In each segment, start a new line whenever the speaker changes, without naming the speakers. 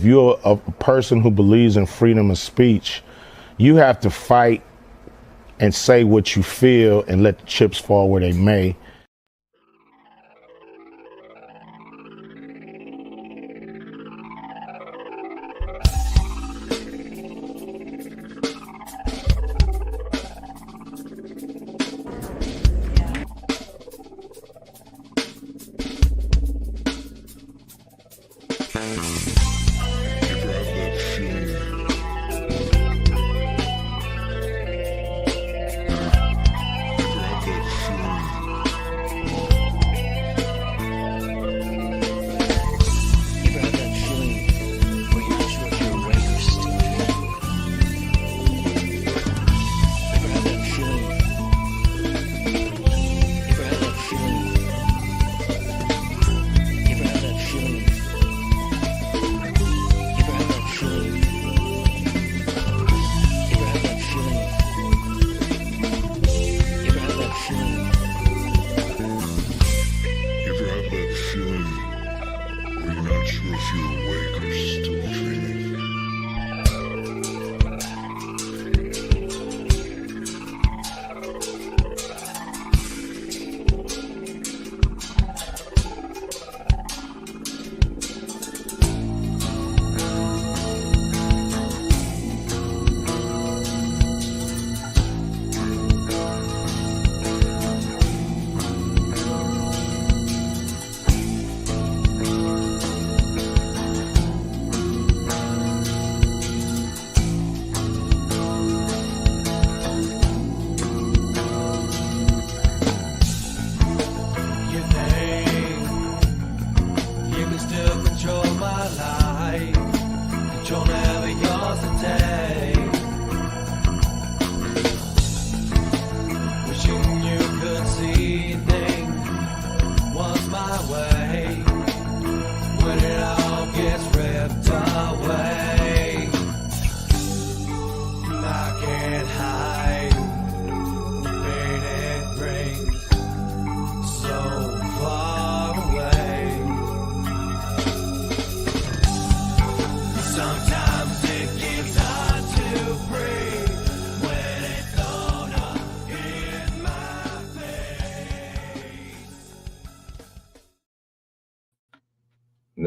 you're a person who believes in freedom of speech, you have to fight and say what you feel and let the chips fall where they may.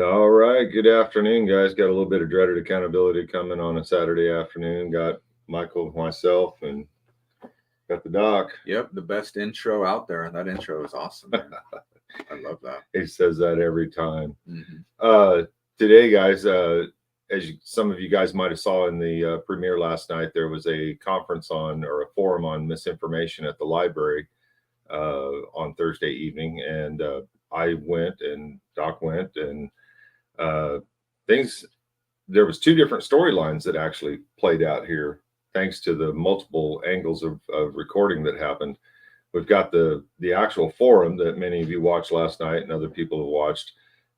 All right. Good afternoon, guys. Got a little bit of dreaded accountability coming on a Saturday afternoon. Got Michael, myself, and got the doc.
Yep, the best intro out there. That intro is awesome. I love that.
He says that every time. Mm-hmm. Today, guys, some of you guys might have saw in the premiere last night, there was a conference on, or a forum on misinformation at the library on Thursday evening, and I went and Doc went, and there was two different storylines that actually played out here, thanks to the multiple angles of recording that happened. We've got the actual forum that many of you watched last night and other people have watched.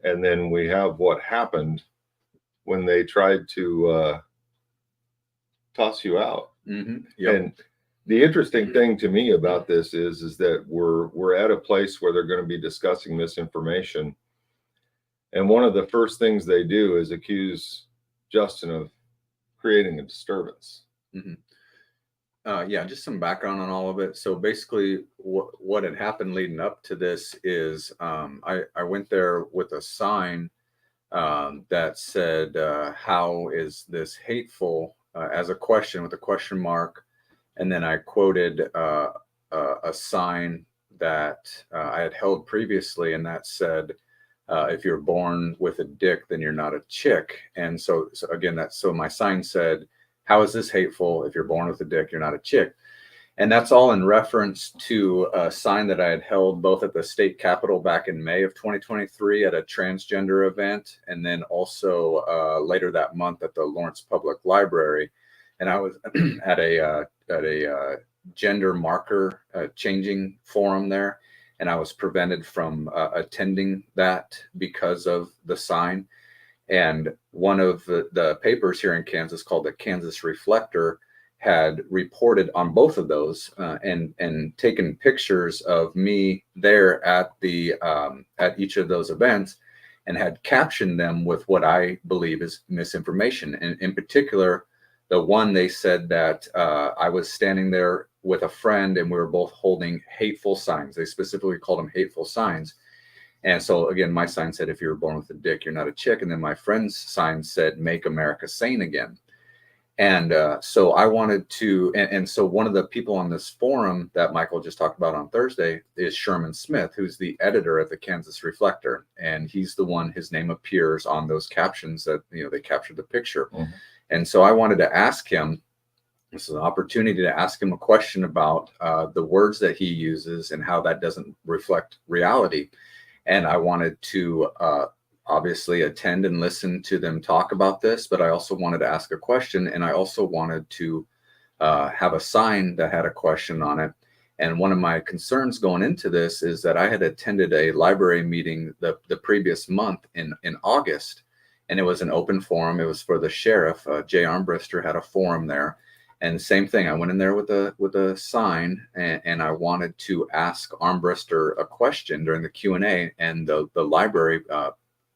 And then we have what happened when they tried to toss you out.
Mm-hmm. Yep.
And the interesting thing to me about this is that we're at a place where they're going to be discussing misinformation. And one of the first things they do is accuse Justin of creating a disturbance.
Mm-hmm. Just some background on all of it. So basically what had happened leading up to this is I went there with a sign that said, how is this hateful, as a question with a question mark. And then I quoted a sign that I had held previously, and that said, if you're born with a dick, then you're not a chick. And so again, so my sign said, how is this hateful? If you're born with a dick, you're not a chick. And that's all in reference to a sign that I had held both at the state capitol back in May of 2023 at a transgender event, and then also later that month at the Lawrence Public Library. And I was at a gender marker changing forum there, and I was prevented from attending that because of the sign. And one of the papers here in Kansas, called the Kansas Reflector, had reported on both of those and taken pictures of me there at the at each of those events. and had captioned them with what I believe is misinformation. And in particular, the one they said that I was standing there with a friend and we were both holding hateful signs. They specifically called them hateful signs. And so again, my sign said, if you were born with a dick, you're not a chick. And then my friend's sign said, make America sane again. And so I wanted to, and so one of the people on this forum that Michael just talked about on Thursday is Sherman Smith, who's the editor at the Kansas Reflector. And he's the one, his name appears on those captions that, you know, they captured the picture. Mm-hmm. And so I wanted to ask him, this is an opportunity to ask him a question about the words that he uses and how that doesn't reflect reality. And I wanted to obviously attend and listen to them talk about this, but I also wanted to ask a question, and I also wanted to have a sign that had a question on it. And one of my concerns going into this is that I had attended a library meeting the previous month in August, and it was an open forum. It was for the sheriff. Jay Armbruster had a forum there. And same thing, I went in there with a sign, and I wanted to ask Armbruster a question during the Q&A, and the library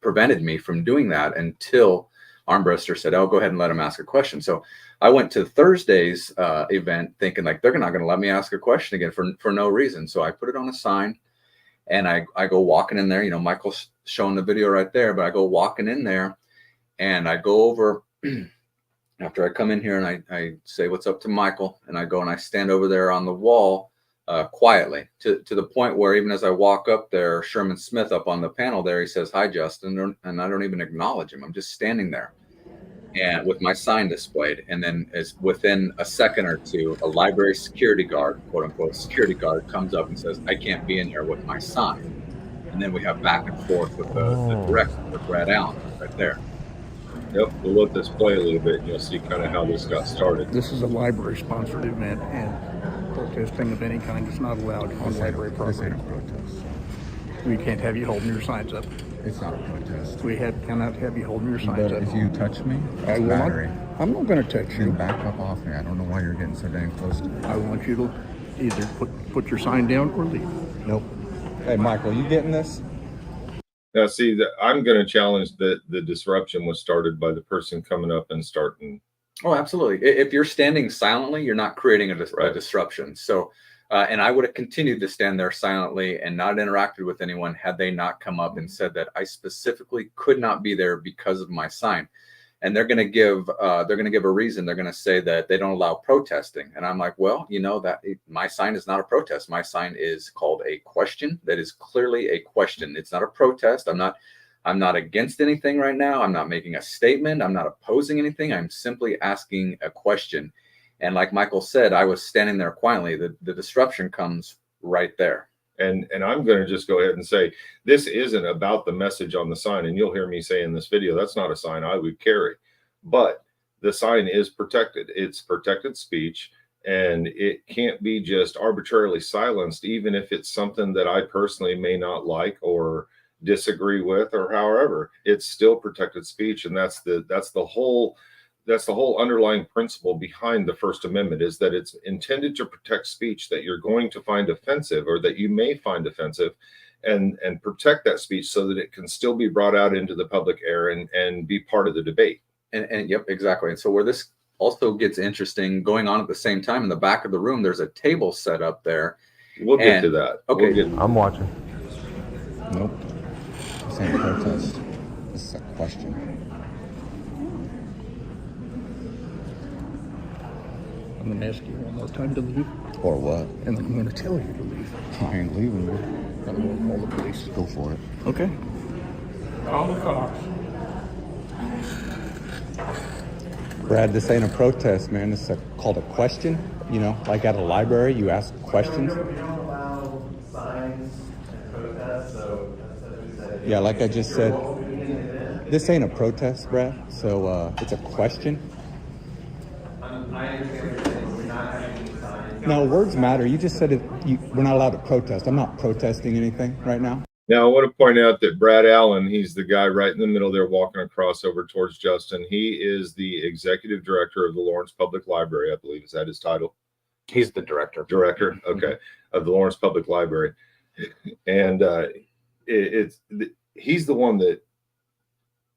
prevented me from doing that until Armbruster said, oh, go ahead and let him ask a question. So I went to Thursday's event thinking like, they're not going to let me ask a question again for no reason. So I put it on a sign, and I go walking in there. You know, Michael's showing the video right there, but I go walking in there, and I go over after I come in here and I say what's up to Michael, and I go and I stand over there on the wall quietly to the point where even as I walk up there, Sherman Smith up on the panel there, he says, hi, Justin. And I don't even acknowledge him. I'm just standing there and with my sign displayed. And then as within a second or two, a library security guard, quote unquote, security guard comes up and says, I can't be in here with my sign. And then we have back and forth with the director, with Brad Allen right there.
Yep, we'll let this play a little bit and you'll see kind of how this got started.
This is a library-sponsored event, and protesting of any kind is not allowed on library property.
This ain't a protest.
We can't have you holding your signs up.
It's not a protest.
We cannot have you holding your signs up.
But if you touch me,
I will
battery.
I'm not going to touch you.
Then back up off me. I don't know why you're getting so dang close to me.
I want you to either put your sign down or leave.
Nope. Hey, Michael, you getting this?
Now, see, I'm going to challenge that the disruption was started by the person coming up and starting.
Oh, absolutely. If you're standing silently, you're not creating a disruption. So, and I would have continued to stand there silently and not interacted with anyone had they not come up and said that I specifically could not be there because of my sign. And they're going to give a reason. They're going to say that they don't allow protesting. And I'm like, well, you know, my sign is not a protest. My sign is called a question. That is clearly a question. It's not a protest. I'm not against anything right now. I'm not making a statement. I'm not opposing anything. I'm simply asking a question. And like Michael said, I was standing there quietly. The disruption comes right there.
And I'm going to just go ahead and say, this isn't about the message on the sign. And you'll hear me say in this video, that's not a sign I would carry. But the sign is protected. It's protected speech. And it can't be just arbitrarily silenced, even if it's something that I personally may not like or disagree with, or however. It's still protected speech. And that's the whole underlying principle behind the First Amendment, is that it's intended to protect speech that you're going to find offensive or that you may find offensive, and protect that speech so that it can still be brought out into the public air and be part of the debate.
And yep, exactly. And so where this also gets interesting, going on at the same time in the back of the room, there's a table set up there.
We'll get to that.
Okay.
I'm watching.
Nope. This ain't a protest. This is a question.
I'm going to ask you one more time to leave,
Or what?
and then I'm going to tell you to leave.
I ain't leaving you.
I'm going to call the police.
Go for it.
Okay. Call the cops.
Brad, this ain't a protest, man. This is called a question. You know, like at a library, you ask questions.
We don't allow signs and protests, so
Yeah, like I just said, this ain't a protest, Brad. So it's a question.
I understand what you're saying. We're not having any signs.
No, words matter. You just said we're not allowed to protest. I'm not protesting anything right now.
Now, I want to point out that Brad Allen, he's the guy right in the middle there walking across over towards Justin. He is the executive director of the Lawrence Public Library, I believe. Is that his title?
He's the director.
Director, okay, of the Lawrence Public Library. And he's the one that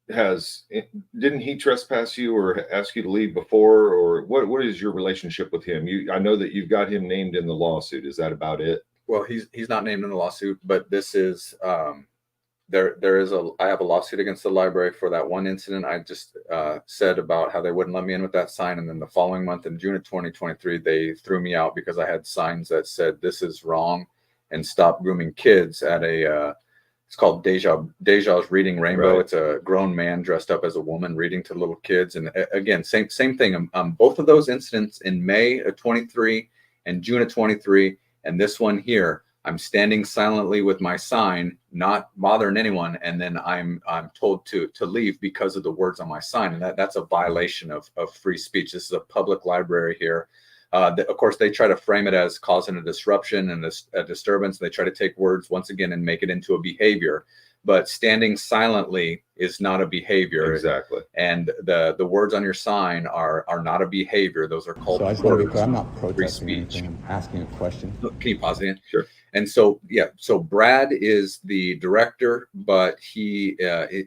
didn't he trespass you or ask you to leave before, or what is your relationship with him? I know that you've got him named in the lawsuit. Is that about it?
Well, he's not named in the lawsuit, but this is I have a lawsuit against the library for that one incident I just said about how they wouldn't let me in with that sign, and then the following month in June of 2023 they threw me out because I had signs that said this is wrong and stop grooming kids at a it's called Deja's Reading Rainbow.
Right.
It's a grown man dressed up as a woman reading to little kids. And again, same thing. Both of those incidents in May of 23 and June of 23, and this one here, I'm standing silently with my sign, not bothering anyone, and then I'm told to leave because of the words on my sign, and that's a violation of free speech. This is a public library here. Of course, they try to frame it as causing a disruption and a disturbance. They try to take words once again and make it into a behavior. But standing silently is not a behavior.
Exactly.
And the words on your sign are not a behavior. Those are called
So I just want to be
words.
clear, I'm not
Free
protesting
speech.
anything. I'm asking a question.
Can you pause it?
Sure.
And so, yeah, so Brad is the director, but he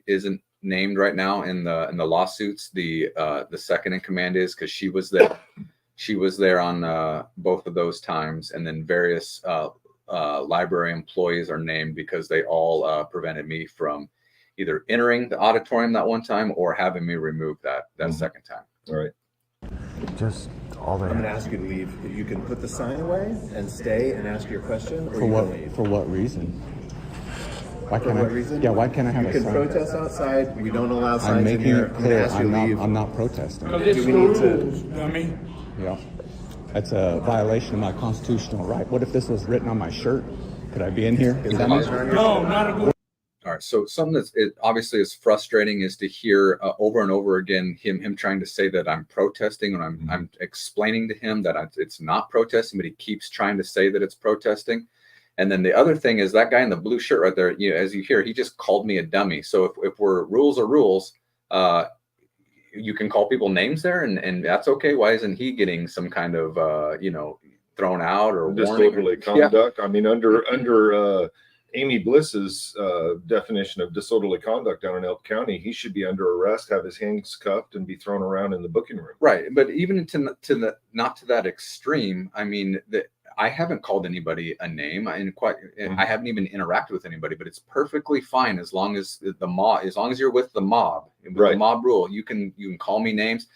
isn't named right now in the lawsuits. The second in command is, because she was there. She was there on both of those times, and then various library employees are named because they all prevented me from either entering the auditorium that one time or having me remove that second time.
All right.
Just all that.
I'm going to ask you to leave. You can put the sign away and stay and ask your question, or
For
you
what?
can leave.
For what reason? Why
For
can't
what
I?
reason?
Yeah. Why can't I have
You
a
can
sign?
protest outside. We don't allow
I'm
signs in
making
here.
it
I'm going to
clear.
ask you to leave.
I'm not protesting.
Do we need to?
Dummy.
Yeah. That's a violation of my constitutional right. What if this was written on my shirt? Could I be in here? Is that
No, not a good.
All right. So something that's obviously is frustrating is to hear over and over again him trying to say that I'm protesting, and I'm explaining to him that it's not protesting, but he keeps trying to say that it's protesting. And then the other thing is that guy in the blue shirt right there. As you hear, he just called me a dummy. So if we're rules are rules, you can call people names there, and that's okay. Why isn't he getting some kind of thrown out or
Disorderly
warning?
conduct. I mean, under Amy Bliss's definition of disorderly conduct down in Elk County, he should be under arrest, have his hands cuffed, and be thrown around in the booking room.
Right, but even not to that extreme. I mean, I haven't called anybody a name. I haven't even interacted with anybody. But it's perfectly fine as long as you're with the mob, with
Right.
the mob rule. You can call me names.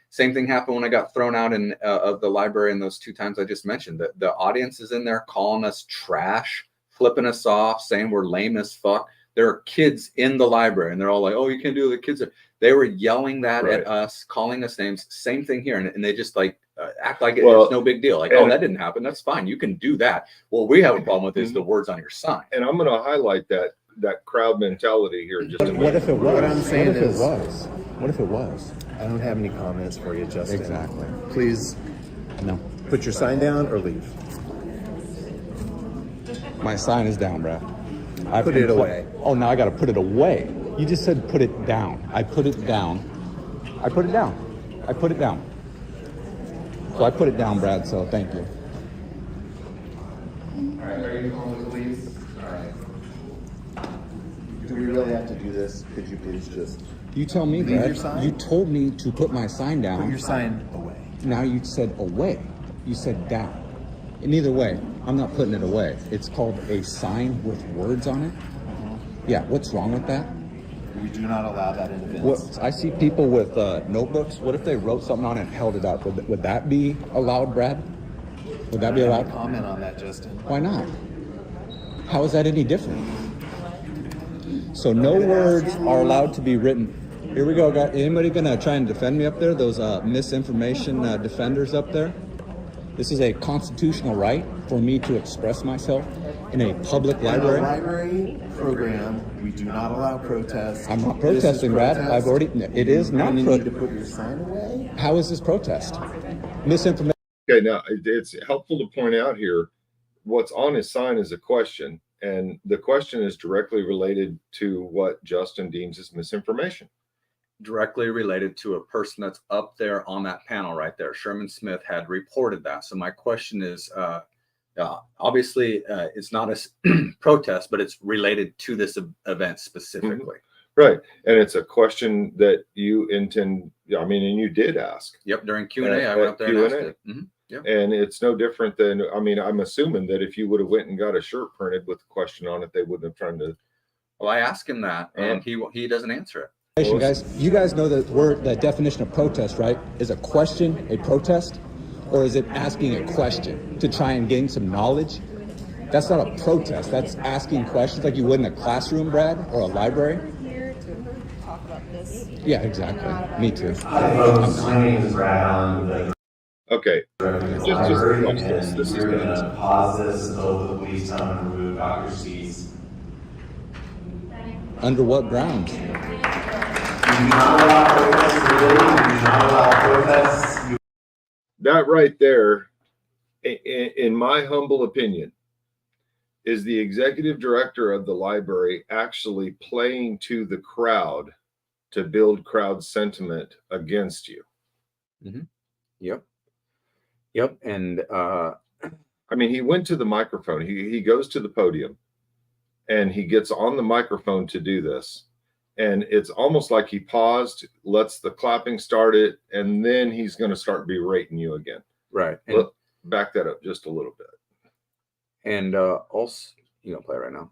Same thing happened when I got thrown out of the library in those 2 times I just mentioned. The audience is in there calling us trash, flipping us off, saying we're lame as fuck. There are kids in the library, and they're all like, "Oh, you can't do it." The kids they were yelling that
Right.
at us, calling us names. Same thing here, and they just act like
Well,
it's no big deal. Like, oh, that didn't happen. That's fine. You can do that. What we have a problem with is the words on your sign.
And I'm going to highlight that crowd mentality here in just a minute.
What if it was?
What I'm saying
what if
is-
it was? What if it was?
I don't have any comments for you, Justin.
Exactly.
Please
No.
put your sign down or leave.
My sign is down, Brad.
Put it away.
Oh, now I got to put it away. You just said put it down. I put it down. I put it down. I put it down. So I put it down, Brad, so thank you.
All right, are you calling the police? All right. Do we really have to do this? Could you please just
You tell me,
leave
Brad.
your sign?
You told me to put my sign down.
Put your sign away.
Now you said away. You said down. And either way, I'm not putting it away. It's called a sign with words on it. Yeah, what's wrong with that?
We do not allow that in events.
I see people with notebooks. What if they wrote something on it and held it up? Would that be allowed, Brad? Would that be
I don't have
allowed?
a comment on that, Justin.
Why not? How is that any different? So no words are allowed to be written. Here we go, guys. Anybody gonna try and defend me up there? Those misinformation defenders up there? This is a constitutional right for me to express myself in a public
In
library.
a library program, we do not allow protests.
I'm not
This is
protesting, Brad.
protest.
I've already. It is
You're
not.
gonna need to put your sign away.
How is this protest? Misinformation.
Okay, now it's helpful to point out here what's on his sign is a question, and the question is directly related to what Justin deems as misinformation.
Directly related to a person that's up there on that panel right there. Sherman Smith had reported that. So my question is, obviously it's not a protest, but it's related to this event specifically.
Right. And it's a question that you intend, I mean, and you did ask.
Yep, during Q&A, I went up there and asked it. Yep.
And it's no different than, I mean, I'm assuming that if you would have went and got a shirt printed with a question on it, they wouldn't have tried to.
Well, I asked him that, and he doesn't answer it.
Hey, guys, you guys know the definition of protest, right? Is a question a protest? Or is it asking a question to try and gain some knowledge? That's not a protest. That's asking questions like you would in a classroom, Brad, or a library.
Here to talk about this.
Yeah, exactly. Me too.
Hi folks, my name is Brad Allen.
Okay.
Just watch this. This is going to pause this until the police come and remove Dr. C's.
Under what grounds?
You do not allow protests today. You do not allow protests.
That right there, in my humble opinion, is the executive director of the library actually playing to the crowd to build crowd sentiment against you.
Mm-hmm. Yep. And
I mean, he went to the microphone. He goes to the podium and he gets on the microphone to do this. And it's almost like he paused, lets the clapping start it, and then he's going to start berating you again.
right.
Look, back that up just a little bit.
And also, you don't play it right now.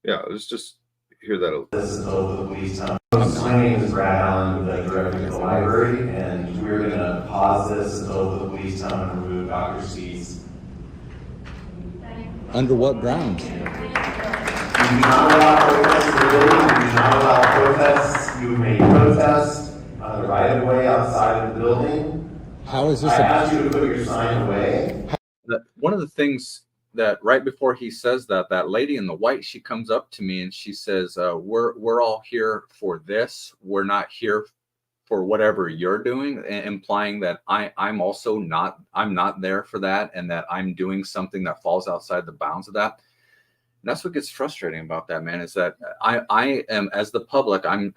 Yeah, let's just hear that a little.
This is until the police come. My name is Brad Allen, the director of the library, and we're going to pause this until the police come and remove Dr. C's.
Under what grounds?
You do not allow protests today. You do not allow protests. You may protest on the right of way outside of the building.
How is this
I asked you to put your sign away.
One of the things that right before he says that lady in the white, she comes up to me and she says, we're all here for this. We're not here for whatever you're doing, implying that I'm also not, I'm not there for that, and that I'm doing something that falls outside the bounds of that. And that's what gets frustrating about that, man, is that I am, as the public, I'm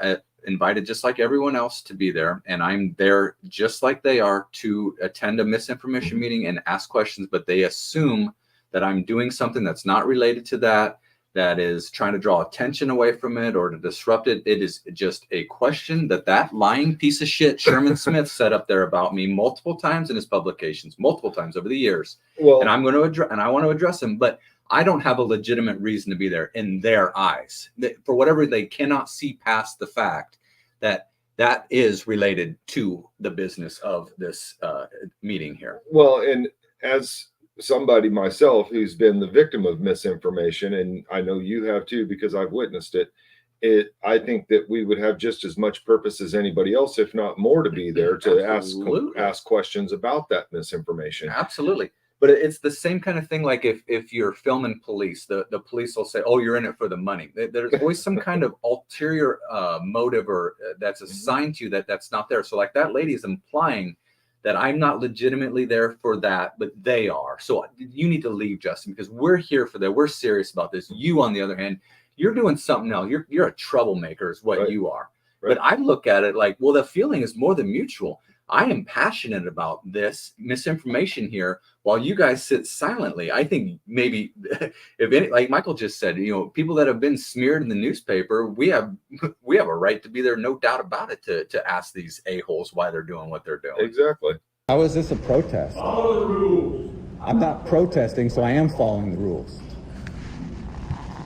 invited just like everyone else to be there, and I'm there just like they are to attend a misinformation meeting and ask questions, but they assume that I'm doing something that's not related to that, that is trying to draw attention away from it or to disrupt it. It is just a question that lying piece of shit Sherman Smith said up there about me multiple times in his publications, multiple times over the years. Well, and I'm going to address, and I want to address him, but I don't have a legitimate reason to be there in their eyes. For whatever, they cannot see past the fact that that is related to the business of this meeting here.
Well, and as somebody myself who's been the victim of misinformation, and I know you have too because I've witnessed it, I think that we would have just as much purpose as anybody else, if not more, to be there to ask questions about that misinformation.
Absolutely. But it's the same kind of thing. Like if you're filming police, the police will say, "Oh, you're in it for the money." There's always some kind of ulterior motive or that's assigned to you that's not there. So like that lady is implying that I'm not legitimately there for that, but they are. So you need to leave, Justin, because we're here for that. We're serious about this. You, on the other hand, you're doing something else. You're a troublemaker is what you are. Right. But I look at it like, well, the feeling is more than mutual. I am passionate about this misinformation here while you guys sit silently. I think maybe if any, like Michael just said, people that have been smeared in the newspaper, we have a right to be there. No doubt about it to ask these a-holes why they're doing what they're doing.
Exactly.
How is this a protest?
Follow the rules.
I'm not protesting, so I am following the rules.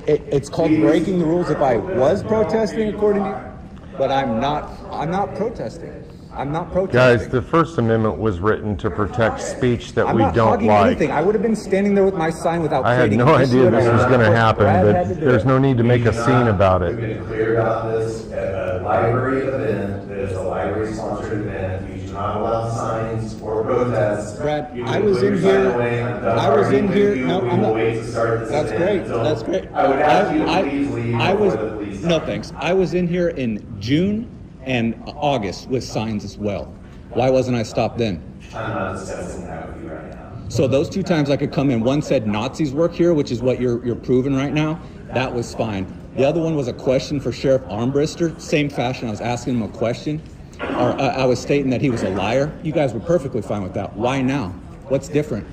It's called breaking the rules if I was protesting according to you, but I'm not protesting. I'm not protesting.
Guys, the First Amendment was written to protect speech that we
I'm not
don't
hogging
like.
anything. I would have been standing there with my sign without
I had
creating
no
an issue
idea
at
this
all.
was going to happen,
Brad had to
but
do
there's
it.
no need to make a scene about
We've
it.
been clear about this at a library event. That is a library-sponsored event. We do not allow signs or protests.
Brad,
You
I
can
was
put your
in
sign
here.
away. I'm done
I was in
arguing
here.
with you.
No,
We
I'm
will
not.
wait to start this
That's
event
great.
until-
That's great.
I would ask you to please leave
I was
before the police
no
come.
thanks. I was in here in June and August with signs as well. Why wasn't I stopped then?
I'm not discussing that with you right now.
So those 2 times I could come in, one said Nazis work here, which is what you're proving right now. That was fine. The other one was a question for Sheriff Armbrister. Same fashion, I was asking him a question. Or I was stating that he was a liar. You guys were perfectly fine with that. Why now? What's different?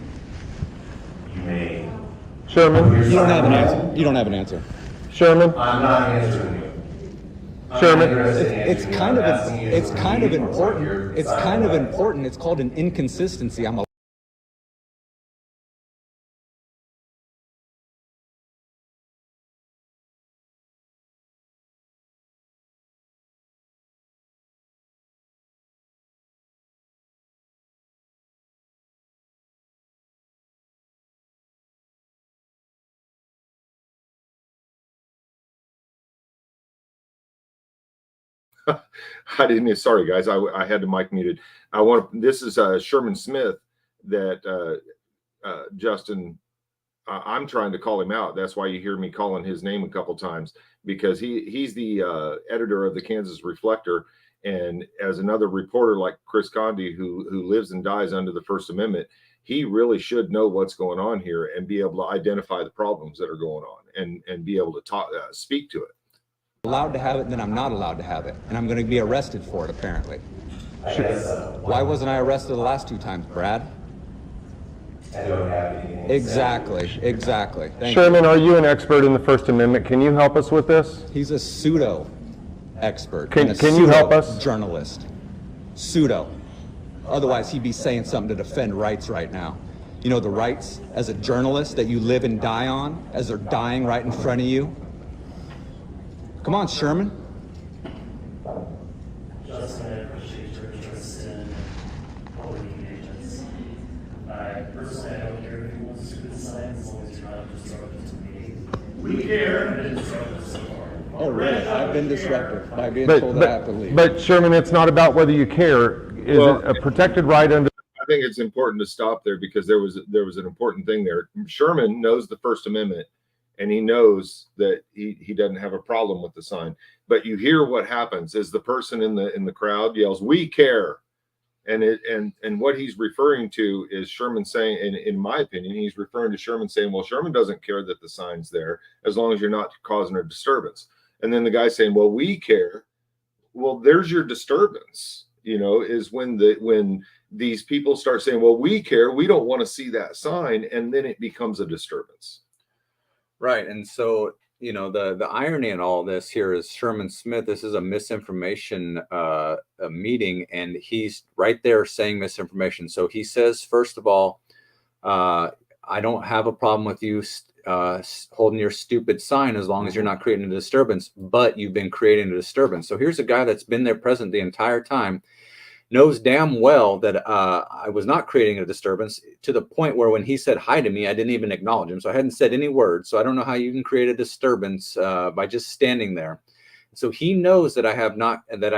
You may.
Sherman?
You don't have an answer. You don't have an answer.
Sherman?
I'm not answering you.
Sherman, it's kind of important. It's kind of important. It's called an inconsistency.
I didn't. Sorry, guys. I had the mic muted. This is Sherman Smith that Justin. I'm trying to call him out. That's why you hear me calling his name a couple times, because he's the editor of the Kansas Reflector, and as another reporter like Chris Condi, who lives and dies under the First Amendment, he really should know what's going on here and be able to identify the problems that are going on and be able to speak to it.
Allowed to have it, then I'm not allowed to have it, and I'm going to be arrested for it, apparently. Why wasn't I arrested the last 2 times, Brad?
I don't have anything.
Exactly. Thank
Sherman, are you an expert in the First Amendment? Can you help us with this?
He's a pseudo expert.
Can you help us?
Journalist. Pseudo. Otherwise, he'd be saying something to defend rights right now. You know, the rights as a journalist that you live and die on as they're dying right in front of you. Come on, Sherman.
Justin, I appreciate your interest in public agents. Personally, I don't care if you want to good signs as long as you're not disruptive to me. We care and been disruptive so far.
Oh, really? I've been disruptive by being told I have to leave.
But Sherman, it's not about whether you care. Is it a protected right under?
I think it's important to stop there, because there was an important thing there. Sherman knows the First Amendment, and he knows that he doesn't have a problem with the sign. But you hear what happens is the person in the crowd yells, "We care," and what he's referring to is Sherman saying, and in my opinion, he's referring to Sherman saying, "Well, Sherman doesn't care that the sign's there as long as you're not causing a disturbance." And then the guy saying, "Well, we care." Well, there's your disturbance. You know, is when these people start saying, "Well, we care, we don't want to see that sign," and then it becomes a disturbance.
Right. And so, you know, the irony in all this here is Sherman Smith, this is a misinformation a meeting, and he's right there saying misinformation. So he says, first of all, I don't have a problem with you holding your stupid sign as long as you're not creating a disturbance, but you've been creating a disturbance. So here's a guy that's been there present the entire time, knows damn well that I was not creating a disturbance, to the point where when he said hi to me, I didn't even acknowledge him. So I hadn't said any words. So I don't know how you can create a disturbance by just standing there. So he knows that I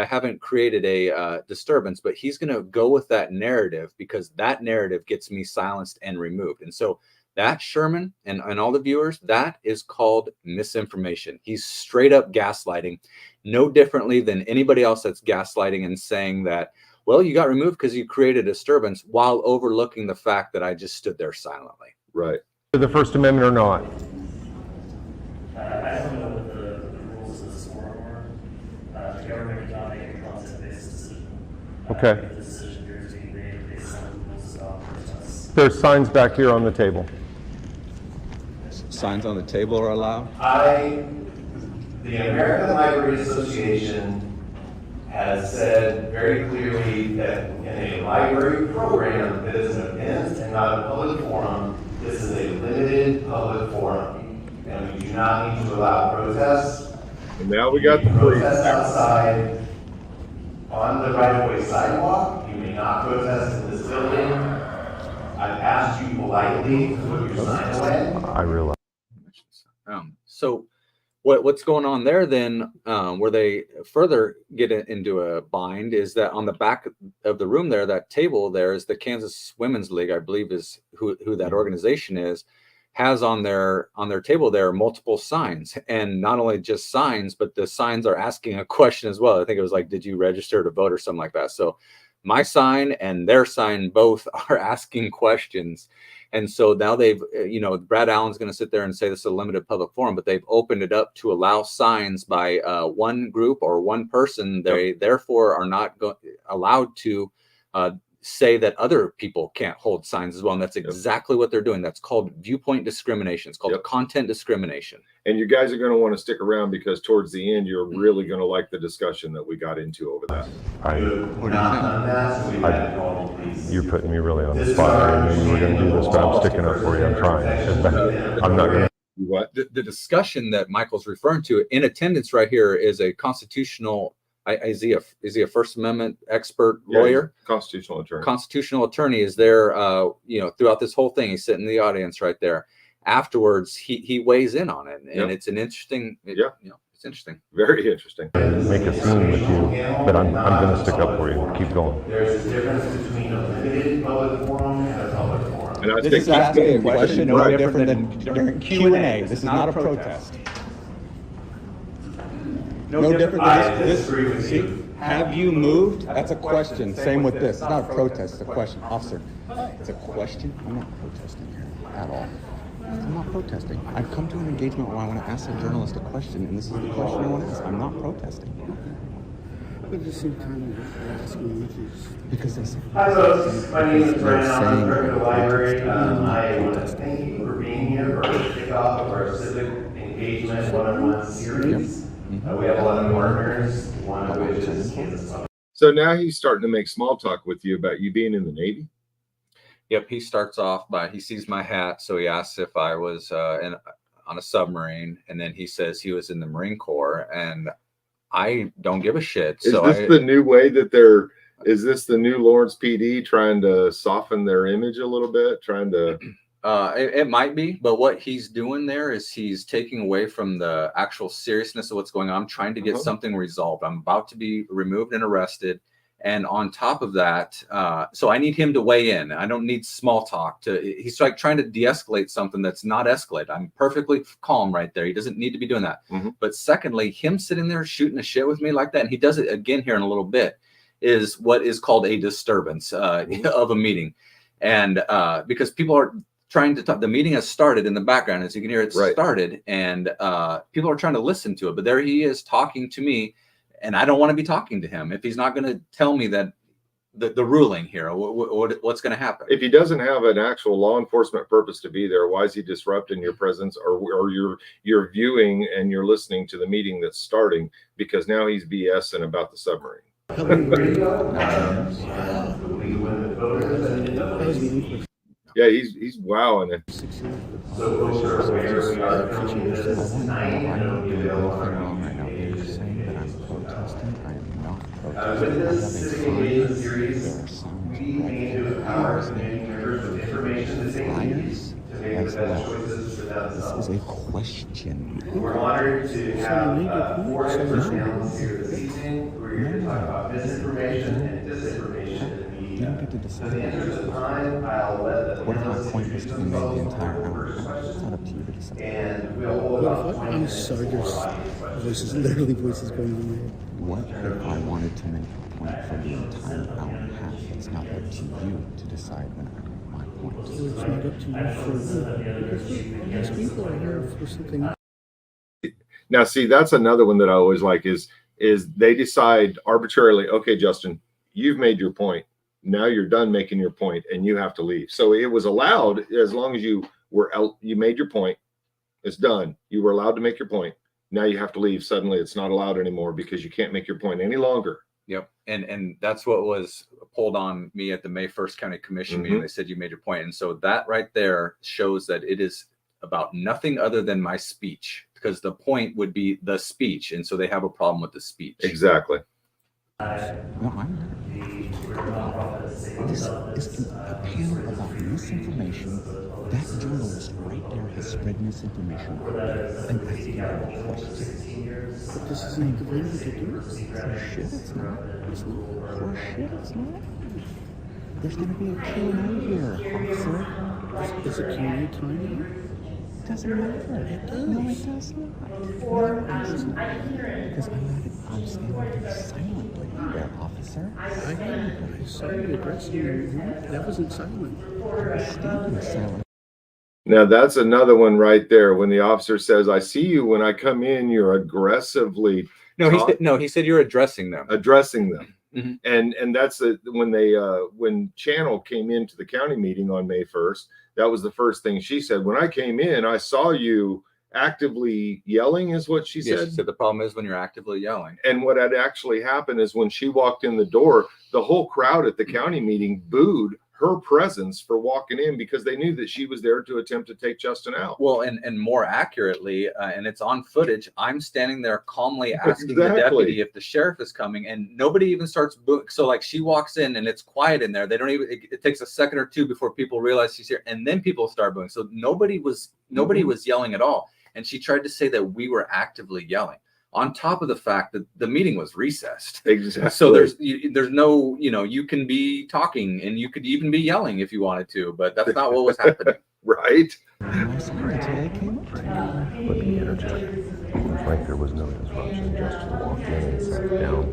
haven't created a disturbance, but he's going to go with that narrative because that narrative gets me silenced and removed. And so that, Sherman and all the viewers, that is called misinformation. He's straight up gaslighting, no differently than anybody else that's gaslighting and saying that, well, you got removed because you created a disturbance, while overlooking the fact that I just stood there silently.
Right.
The First Amendment or not?
I don't know what the rules of this forum are. The government cannot make a content-based decision.
Okay.
The decision here is being made based on the rules about protests.
There's signs back here on the table.
Signs on the table are allowed?
The American Library Association has said very clearly that in a library program that is an event and not a public forum, this is a limited public forum. And we do not need to allow protests.
And now we got the
protest outside on the right-of-way sidewalk. You may not protest in this building. I've asked you politely to put your sign away.
I realize.
So what's going on there then, where they further get into a bind, is that on the back of the room there, that table there is the Kansas Women's League, I believe is who that organization is, has on their table there multiple signs, and not only just signs, but the signs are asking a question as well. I think it was like, did you register to vote or something like that? So my sign and their sign both are asking questions. And so now they've, you know, Brad Allen's going to sit there and say this is a limited public forum, but they've opened it up to allow signs by one group or one person. They therefore are not allowed to say that other people can't hold signs as well. And that's exactly what they're doing. That's called viewpoint discrimination. It's called content discrimination.
And you guys are going to want to stick around because towards the end, you're really going to like the discussion that we got into over that.
You're putting me really on the spot. I knew you were going to do this, but I'm sticking up for you. I'm trying. I'm not going to.
What?
The discussion that Michael's referring to in attendance right here is a constitutional, is he a First Amendment expert lawyer?
Constitutional attorney.
Constitutional attorney is there, throughout this whole thing. He's sitting in the audience right there. Afterwards, he weighs in on it, and it's an interesting, it's interesting.
Very interesting.
Make a scene with you, but I'm going to stick up for you. Keep going.
There's a difference between a limited public forum and a public forum.
And I
This
think
is asking a question no different than during Q&A. This is not a protest. No different than this. See, have you moved? That's a question. Same with this. It's not a protest. It's a question. Officer, it's a question. I'm not protesting here at all. I'm not protesting. I've come to an engagement where I want to ask a journalist a question, and this is the question I want to ask. I'm not protesting.
But at the same time, you're asking issues.
Because they say.
Hi folks, my name is Brian. I'm the director of the library. I want to thank you for being here for our kickoff of our civic engagement one-on-one series. We have a lot of partners, one of which is Kansas Public.
so. Now he's starting to make small talk with you about you being in the Navy.
Yep, he starts off by, he sees my hat, so he asks if I was on a submarine, and then he says he was in the Marine Corps, and I don't give a shit.
Is this the new way that is this the new Lawrence PD trying to soften their image a little bit, trying to...
It might be, but what he's doing there is he's taking away from the actual seriousness of what's going on. I'm trying to get something resolved. I'm about to be removed and arrested. And on top of that, so I need him to weigh in. I don't need small talk. He's like trying to de-escalate something that's not escalated. I'm perfectly calm right there. He doesn't need to be doing that. But secondly, him sitting there shooting a shit with me like that, and he does it again here in a little bit, is what is called a disturbance of a meeting. And because people are trying to talk, the meeting has started in the background, as you can hear, it started, and people are trying to listen to it. But there he is talking to me. And I don't want to be talking to him if he's not going to tell me that the ruling here, what's going to happen.
If he doesn't have an actual law enforcement purpose to be there, why is he disrupting your presence or you're viewing and you're listening to the meeting that's starting? Because now he's BSing about the submarine. Yeah, he's wowing it.
With this civic engagement series, we aim to empower community members with information that's dangerous to make the best choices for themselves.
This is a question.
We're honored to have 4 different panels here this evening. We're here to talk about misinformation and disinformation in the media. For the interest of time, I'll let the panelists introduce themselves before first questions. And we'll hold off 20 minutes for audience
Voices, literally voices going on in my head.
What if I wanted to make a point for the entire hour and a half? It's not up to you to decide when I make my point.
So it's not up to you because these people are here for something.
Now, see, that's another one that I always like is they decide arbitrarily, okay, Justin, you've made your point. Now you're done making your point and you have to leave. So it was allowed as long as you made your point. It's done. You were allowed to make your point. Now you have to leave. Suddenly it's not allowed anymore because you can't make your point any longer.
Yep. And that's what was pulled on me at the May 1st County Commission meeting. They said you made your point. And so that right there shows that it is about nothing other than my speech, because the point would be the speech. And so they have a problem with the speech.
Exactly.
This is a panel about misinformation. That journalist right there has spread misinformation and asking a question.
But this isn't the way to do it.
For shit, it's not. It's not. For shit, it's not. There's going to be a Q&A here, officer.
Is it Q&A time?
It doesn't matter.
It does.
No, it does not. No, it does not. Because I'm standing there silently there, officer.
I saw you addressing you. That wasn't silent.
I'm standing silent.
Now that's another one right there. When the officer says, I see you when I come in, you're aggressively.
No, he said you're addressing them.
Addressing them. And that's when they when Channel came into the county meeting on May 1st, that was the first thing she said. When I came in, I saw you actively yelling, is what she said.
She said the problem is when you're actively yelling.
And what had actually happened is when she walked in the door, the whole crowd at the county meeting booed her presence for walking in because they knew that she was there to attempt to take Justin out.
Well, and more accurately, and it's on footage, I'm standing there calmly asking
Exactly.
the deputy if the sheriff is coming, and nobody even starts booing. So like she walks in and it's quiet in there. They don't even, it takes a second or two before people realize she's here, and then people start booing. So nobody was yelling at all. And she tried to say that we were actively yelling, on top of the fact that the meeting was recessed.
Exactly.
So there's no, you can be talking and you could even be yelling if you wanted to, but that's not what was happening.
Right.
Let me interject. Frank, there was no disruption. Justin walked in and sat down.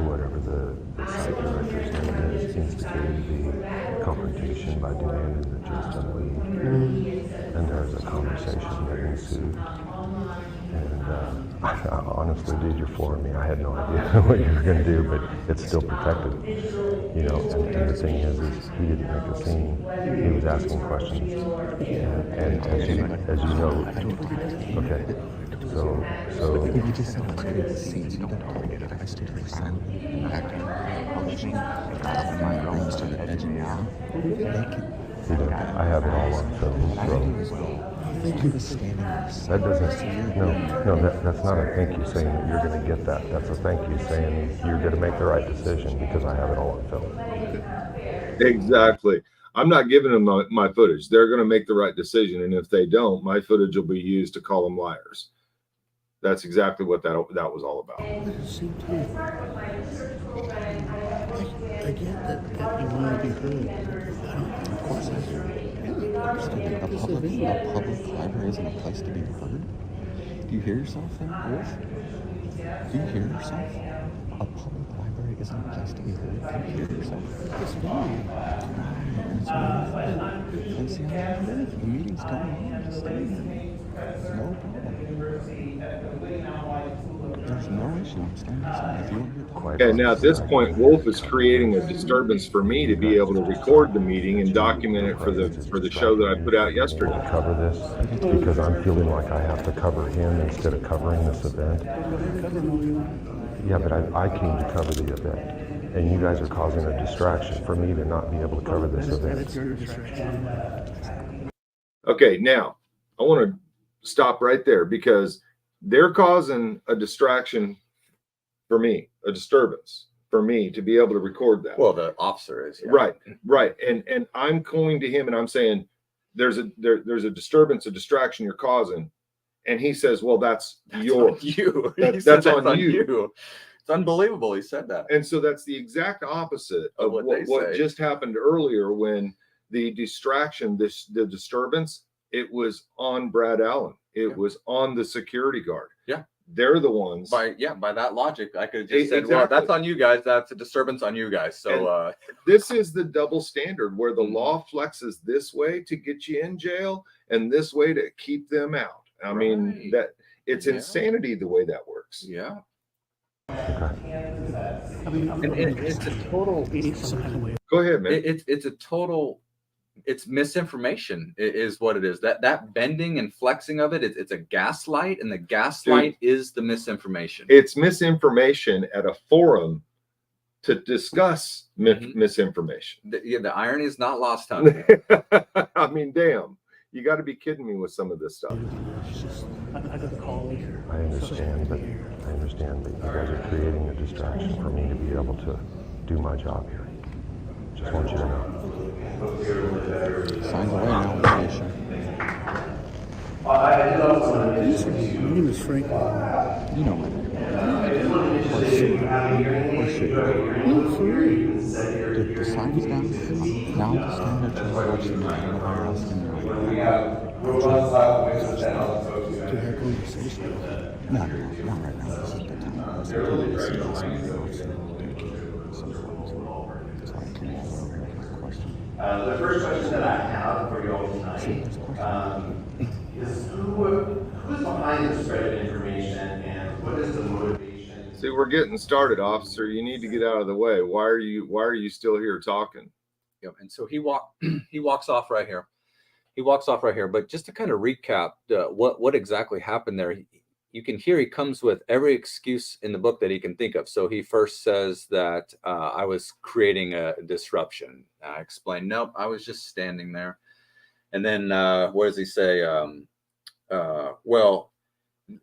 Whatever the site director's name is, instigated the confrontation by demanding that Justin leave. And there was a conversation that ensued. And I honestly, dude, you're flooring me. I had no idea what you were going to do, but it's still protected. And the thing is he didn't make a scene. He was asking questions. And as you know, okay. So
you just said let's create the scene. You don't want to get it. I stood here silently and acting publishing. Got up in my room and started edging out.
I have it all on film, bro.
He was standing there.
That doesn't, that's not a thank you saying that you're going to get that. That's a thank you saying you're going to make the right decision because I have it all on film.
Exactly. I'm not giving them my footage. They're going to make the right decision. And if they don't, my footage will be used to call them liars. That's exactly what that was all about.
At the same time, I get that you want to be heard.
Of course I do. A public library isn't a place to be heard. Do you hear yourself there, Wolf? Do you hear yourself? A public library isn't a place to be heard. Can you hear yourself?
It's fine.
Let's see how the meeting's going on. Just stay there. No problem. There's no issue. I'm standing aside. If you want to hear
Okay, now at this point, Wolf is creating a disturbance for me to be able to record the meeting and document it for the show that I put out yesterday.
Cover this because I'm feeling like I have to cover him instead of covering this event. Yeah, but I came to cover the event, and you guys are causing a distraction for me to not be able to cover this event.
Okay, now I want to stop right there because they're causing a distraction for me, a disturbance for me to be able to record that.
Well, the officer is. Yeah.
Right. And I'm going to him and I'm saying, there's a disturbance, a distraction you're causing. And he says, well, that's yours.
On you.
That's on you.
It's unbelievable. He said that.
And so that's the exact opposite of what just happened earlier when the distraction, the disturbance, it was on Brad Allen. It was on the security guard.
Yeah.
They're the ones.
By that logic, I could have just said, well, that's on you guys. That's a disturbance on you guys. So
this is the double standard where the law flexes this way to get you in jail and this way to keep them out. I mean, that it's insanity the way that works.
Yeah.
I mean,
it's a total.
Go ahead, man.
It's a total. It's misinformation is what it is. That bending and flexing of it, it's a gaslight, and the gaslight is the misinformation.
It's misinformation at a forum to discuss misinformation.
The irony is not lost on me.
I mean, damn, you got to be kidding me with some of this stuff.
I got a call later.
I understand, but you guys are creating a distraction for me to be able to do my job here. Just want you to know.
Signs away now, information.
My name is Frank.
You know my name.
No, for real.
The sign is down. Now I'm just standing there trying to watch the meeting. I don't know where else can
To have conversation.
No, not right now. This is the time. This is the time to see this meeting. Dedicated some form to it. That's why I came over here with a question.
The first question that I have for you all tonight is who is behind the spread of information and what is the motivation?
See, we're getting started, officer. You need to get out of the way. Why are you still here talking?
Yep. And so he walks off right here. He walks off right here. But just to kind of recap what exactly happened there, you can hear he comes with every excuse in the book that he can think of. So he first says that I was creating a disruption. I explained, nope, I was just standing there. And then what does he say? Well,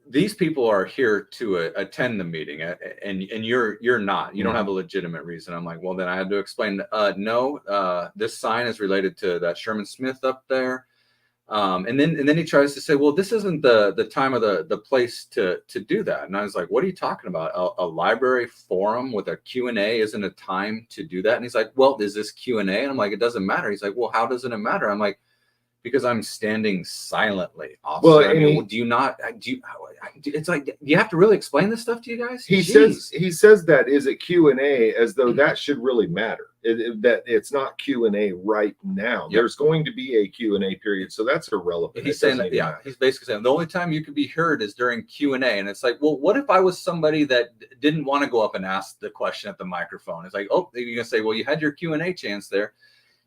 these people are here to attend the meeting, and you're not. You don't have a legitimate reason. I'm like, well, then I had to explain. No, this sign is related to that Sherman Smith up there. And then he tries to say, well, this isn't the time of the place to do that. And I was like, what are you talking about? A library forum with a Q&A isn't a time to do that. And he's like, well, is this Q&A? And I'm like, it doesn't matter. He's like, well, how doesn't it matter? I'm like, because I'm standing silently, officer.
Well,
I mean, it's like, do you have to really explain this stuff to you guys?
He says that is a Q&A as though that should really matter. That it's not Q&A right now. Yep. There's going to be a Q&A period, so that's irrelevant.
He's saying that, yeah, he's basically saying the only time you could be heard is during Q&A. And it's like, well, what if I was somebody that didn't want to go up and ask the question at the microphone? It's like, oh, you're gonna say, well, you had your Q&A chance there.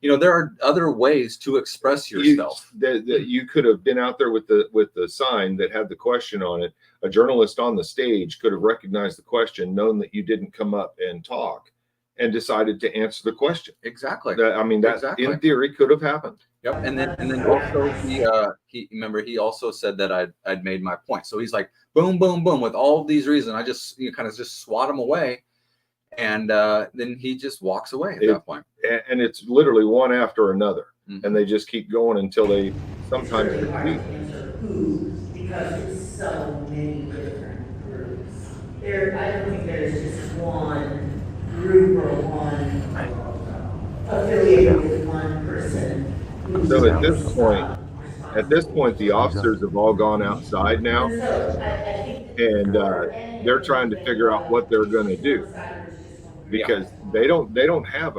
You know, there are other ways to express yourself.
You could have been out there with the sign that had the question on it. A journalist on the stage could have recognized the question, known that you didn't come up and talk, and decided to answer the question.
Exactly.
That in theory could have happened.
Yep. And then also he also said that I'd made my point. So he's like, boom, boom, boom, with all these reasons. I just kind of just swat him away. And then he just walks away at that point.
And it's literally one after another. Mm-hmm. And they just keep going until they sometimes repeat.
Because it's so many different groups. I don't think there's just one group or one affiliated with one person.
So at this point, the officers have all gone outside now, and they're trying to figure out what they're going to do. Because they don't have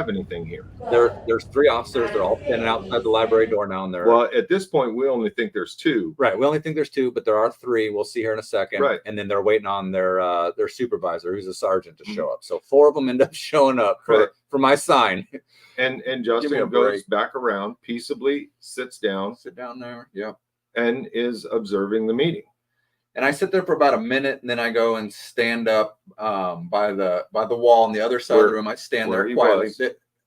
anything here.
There's 3 officers. They're all standing outside the library door now. And
well, at this point, we only think there's 2.
Right. We only think there's 2, but there are 3. We'll see here in a second.
Right.
And then they're waiting on their supervisor, who's a sergeant, to show up. So 4 of them end up showing up for my sign.
And Justin goes back around peaceably, sits down
there. Yep.
And is observing the meeting.
And I sit there for about a minute, and then I go and stand up by the wall on the other side of the room. I stand there quietly.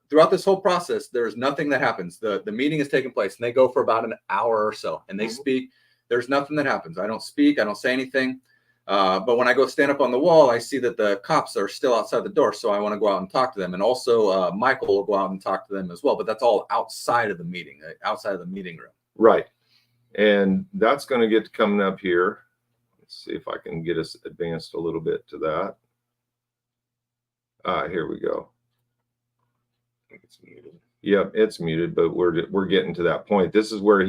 Throughout this whole process, there's nothing that happens. The meeting is taking place, and they go for about an hour or so, and they speak. There's nothing that happens. I don't speak. I don't say anything. But when I go stand up on the wall, I see that the cops are still outside the door, so I want to go out and talk to them. And also, Michael will go out and talk to them as well. But that's all outside of the meeting, outside of the meeting room.
Right. And that's going to get coming up here. Let's see if I can get us advanced a little bit to that. Here we go. I think it's muted. Yep, it's muted, but we're getting to that point. This is where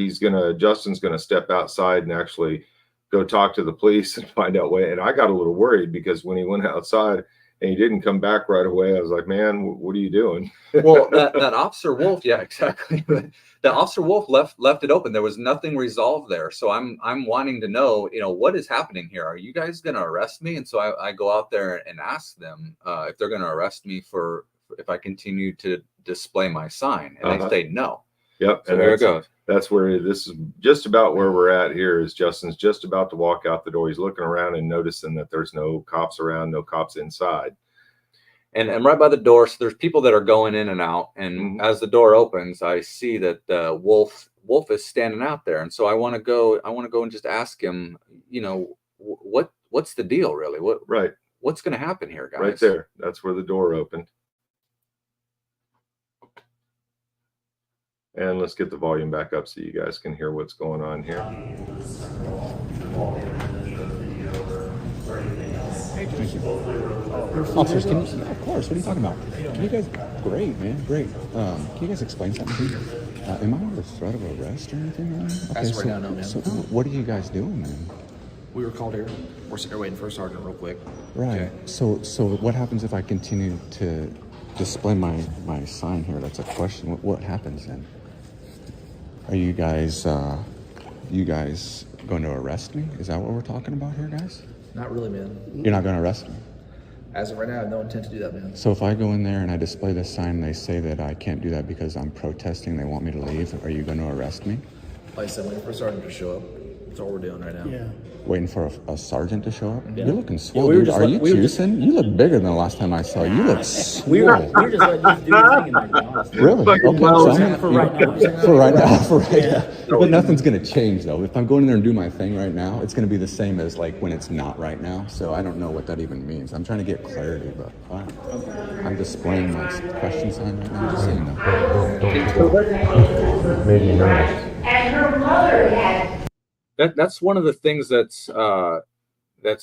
Justin's gonna step outside and actually go talk to the police and find out why. And I got a little worried because when he went outside and he didn't come back right away, I was like, man, what are you doing?
Well, that Officer Wolf, yeah, exactly. The Officer Wolf left it open. There was nothing resolved there. So I'm wanting to know, what is happening here? Are you guys going to arrest me? And so I go out there and ask them if they're going to arrest me if I continue to display my sign. And they say no.
Yep.
So there it goes.
That's where this is just about where we're at here. Is Justin's just about to walk out the door. He's looking around and noticing that there's no cops around, no cops inside.
And right by the door, so there's people that are going in and out. And as the door opens, I see that Wolf is standing out there. And so I want to go and just ask him, what's the deal really? What's going to happen here, guys?
Right there. That's where the door opened. And let's get the volume back up so you guys can hear what's going on here.
Officers, of course, what are you talking about? Can you guys, great, man, great. Can you guys explain something to me? Am I under threat of arrest or anything? Okay, so what are you guys doing, man?
We were called here. We're sitting here waiting for a sergeant real quick.
Right. Okay. So what happens if I continue to display my sign here? That's a question. What happens then? Are you guys going to arrest me? Is that what we're talking about here, guys?
Not really, man.
You're not going to arrest me?
As of right now, I have no intent to do that, man.
So if I go in there and I display this sign and they say that I can't do that because I'm protesting, they want me to leave, are you going to arrest me?
Like I said, waiting for a sergeant to show up. That's all we're doing right now.
Yeah.
Waiting for a sergeant to show up?
Yeah.
You're looking swole,
we were
dude.
just
Are
let-
you
we were just-
juicing? You look bigger than the last time I saw you. You look swole.
We were just letting you do your thing in there, to be honest.
Really? Okay. So I'm gonna,
For right now.
for right now, for right now. But nothing's going to change, though. If I'm going in there and do my thing right now, it's going to be the same as like when it's not right now. So I don't know what that even means. I'm trying to get clarity, but fine. I'm displaying my question sign right now, just so you know.
Maybe not.
And her mother had.
That's one of the things that's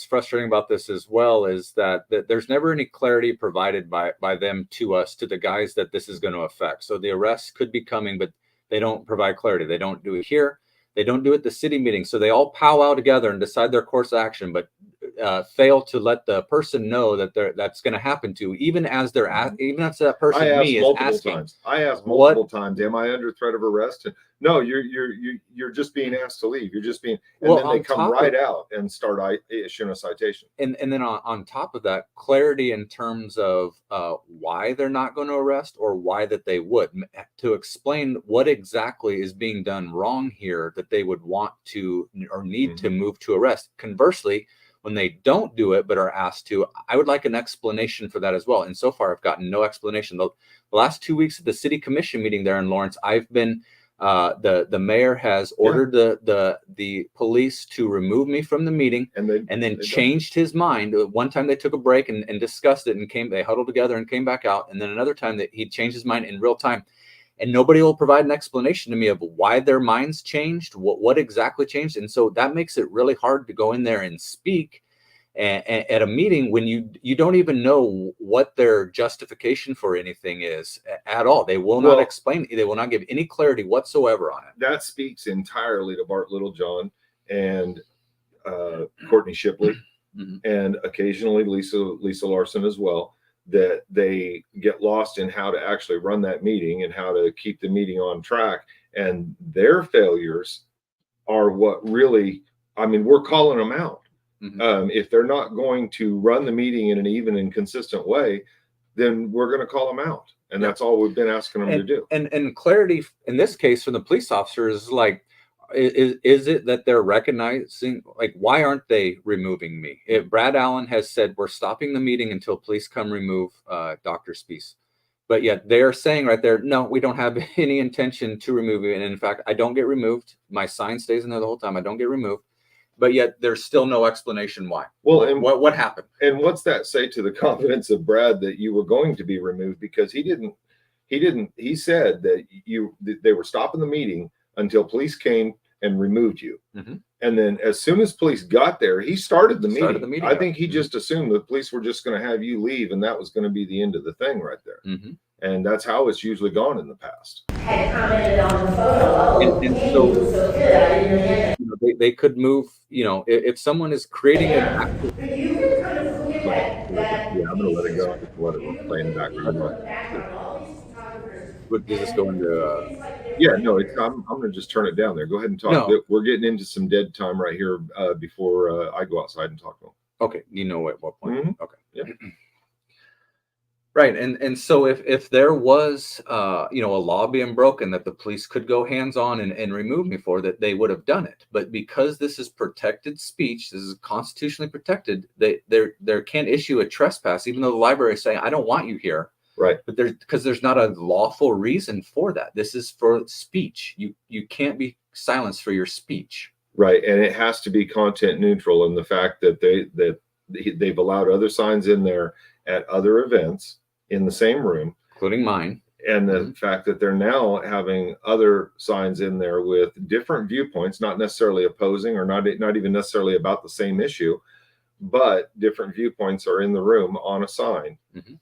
frustrating about this as well, is that there's never any clarity provided by them to us, to the guys that this is going to affect. So the arrest could be coming, but they don't provide clarity. They don't do it here. They don't do it at the city meeting. So they all powwow together and decide their course of action, but fail to let the person know that that's going to happen to, even as even as that person me is asking.
I asked multiple times, am I under threat of arrest? And no, you're just being asked to leave. You're just being, and then they come right out and start issuing a citation.
And then on top of that, clarity in terms of why they're not going to arrest, or why that they would, to explain what exactly is being done wrong here that they would want to or need to move to arrest. Conversely, when they don't do it but are asked to, I would like an explanation for that as well. And so far, I've gotten no explanation. The last 2 weeks at the city commission meeting there in Lawrence, I've been the mayor has ordered the police to remove me from the meeting, and then changed his mind. One time they took a break and discussed it, and they huddled together and came back out. And then another time that he changed his mind in real time. And nobody will provide an explanation to me of why their minds changed, what exactly changed. And so that makes it really hard to go in there and speak at a meeting when you don't even know what their justification for anything is at all. They will not explain. They will not give any clarity whatsoever on it.
That speaks entirely to Bart Littlejohn and Courtney Shipley, and occasionally Lisa Larson as well, that they get lost in how to actually run that meeting and how to keep the meeting on track. And their failures are what really, I mean, we're calling them out. If they're not going to run the meeting in an even and consistent way, then we're going to call them out. And that's all we've been asking them to do.
And clarity in this case from the police officers is like, is it that they're recognizing, like, why aren't they removing me? If Brad Allen has said, we're stopping the meeting until police come remove Dr. Spees. But yet they're saying right there, no, we don't have any intention to remove you. And in fact, I don't get removed. My sign stays in there the whole time. I don't get removed. But yet there's still no explanation why.
Well, and
what happened?
And what's that say to the confidence of Brad that you were going to be removed? Because he said that they were stopping the meeting until police came and removed you. And then as soon as police got there, he started the meeting. I think he just assumed the police were just going to have you leave, and that was going to be the end of the thing right there. And that's how it's usually gone in the past.
Had commented on the photo.
And so they could move, if someone is creating an active.
You can kind of look at that.
Yeah, I'm going to let it go. Just let it play in the background.
Does this go into?
Yeah, no, I'm going to just turn it down there. Go ahead and talk.
No.
We're getting into some dead time right here before I go outside and talk to them.
Okay, you know at what point? Okay.
Yeah.
Right, and so if there was a law being broken that the police could go hands on and remove me for, that they would have done it. But because this is protected speech, this is constitutionally protected, they can't issue a trespass, even though the library is saying, I don't want you here.
Right.
But there's not a lawful reason for that. This is for speech. You can't be silenced for your speech.
Right, and it has to be content neutral. And the fact that they've allowed other signs in there at other events in the same room,
including mine,
and the fact that they're now having other signs in there with different viewpoints, not necessarily opposing or not even necessarily about the same issue, but different viewpoints are in the room on a sign.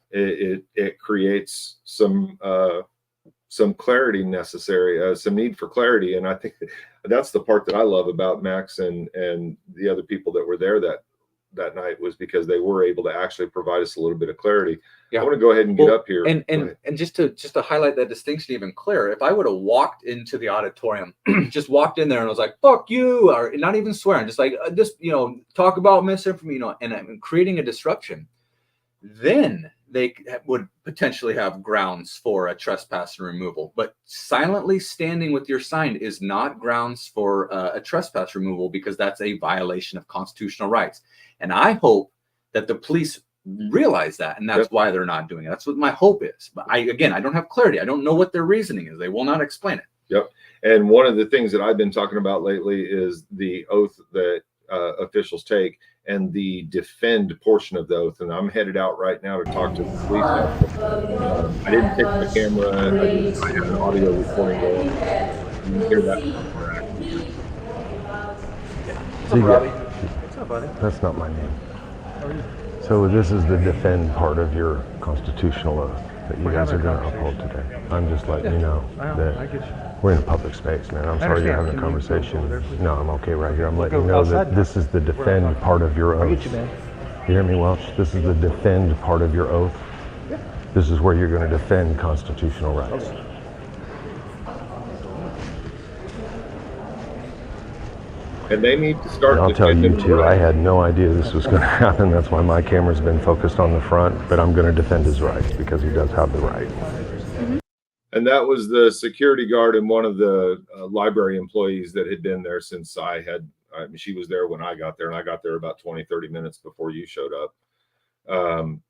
It creates some clarity necessary, some need for clarity. And I think that's the part that I love about Max and the other people that were there that night was because they were able to actually provide us a little bit of clarity.
Yeah.
I want to go ahead and get up here.
And just to highlight that distinction even clearer, if I would have walked into the auditorium, just walked in there and was like, fuck you, or not even swearing, just like, talk about misinformation, and I'm creating a disruption, then they would potentially have grounds for a trespass and removal. But silently standing with your sign is not grounds for a trespass removal, because that's a violation of constitutional rights. And I hope that the police realize that, and that's why they're not doing it. That's what my hope is. But I don't have clarity. I don't know what their reasoning is. They will not explain it.
Yep. And one of the things that I've been talking about lately is the oath that officials take and the defend portion of the oath. And I'm headed out right now to talk to the police. I didn't take my camera. I have an audio recording going. You can hear that.
What's up, Robbie? What's up, buddy? That's not my name.
How are you?
So this is the defend part of your constitutional oath that you guys are going to uphold today. I'm just letting you know that we're in a public space, man. I'm sorry you're having a conversation. No, I'm okay right here. I'm letting you know that this is the defend part of your oath. You hear me, Welch? This is the defend part of your oath. This is where you're going to defend constitutional rights.
And they need to start.
And I'll tell you too, I had no idea this was going to happen. That's why my camera's been focused on the front, but I'm going to defend his rights because he does have the right.
And that was the security guard and one of the library employees that had been there since she was there when I got there, and I got there about 20, 30 minutes before you showed up.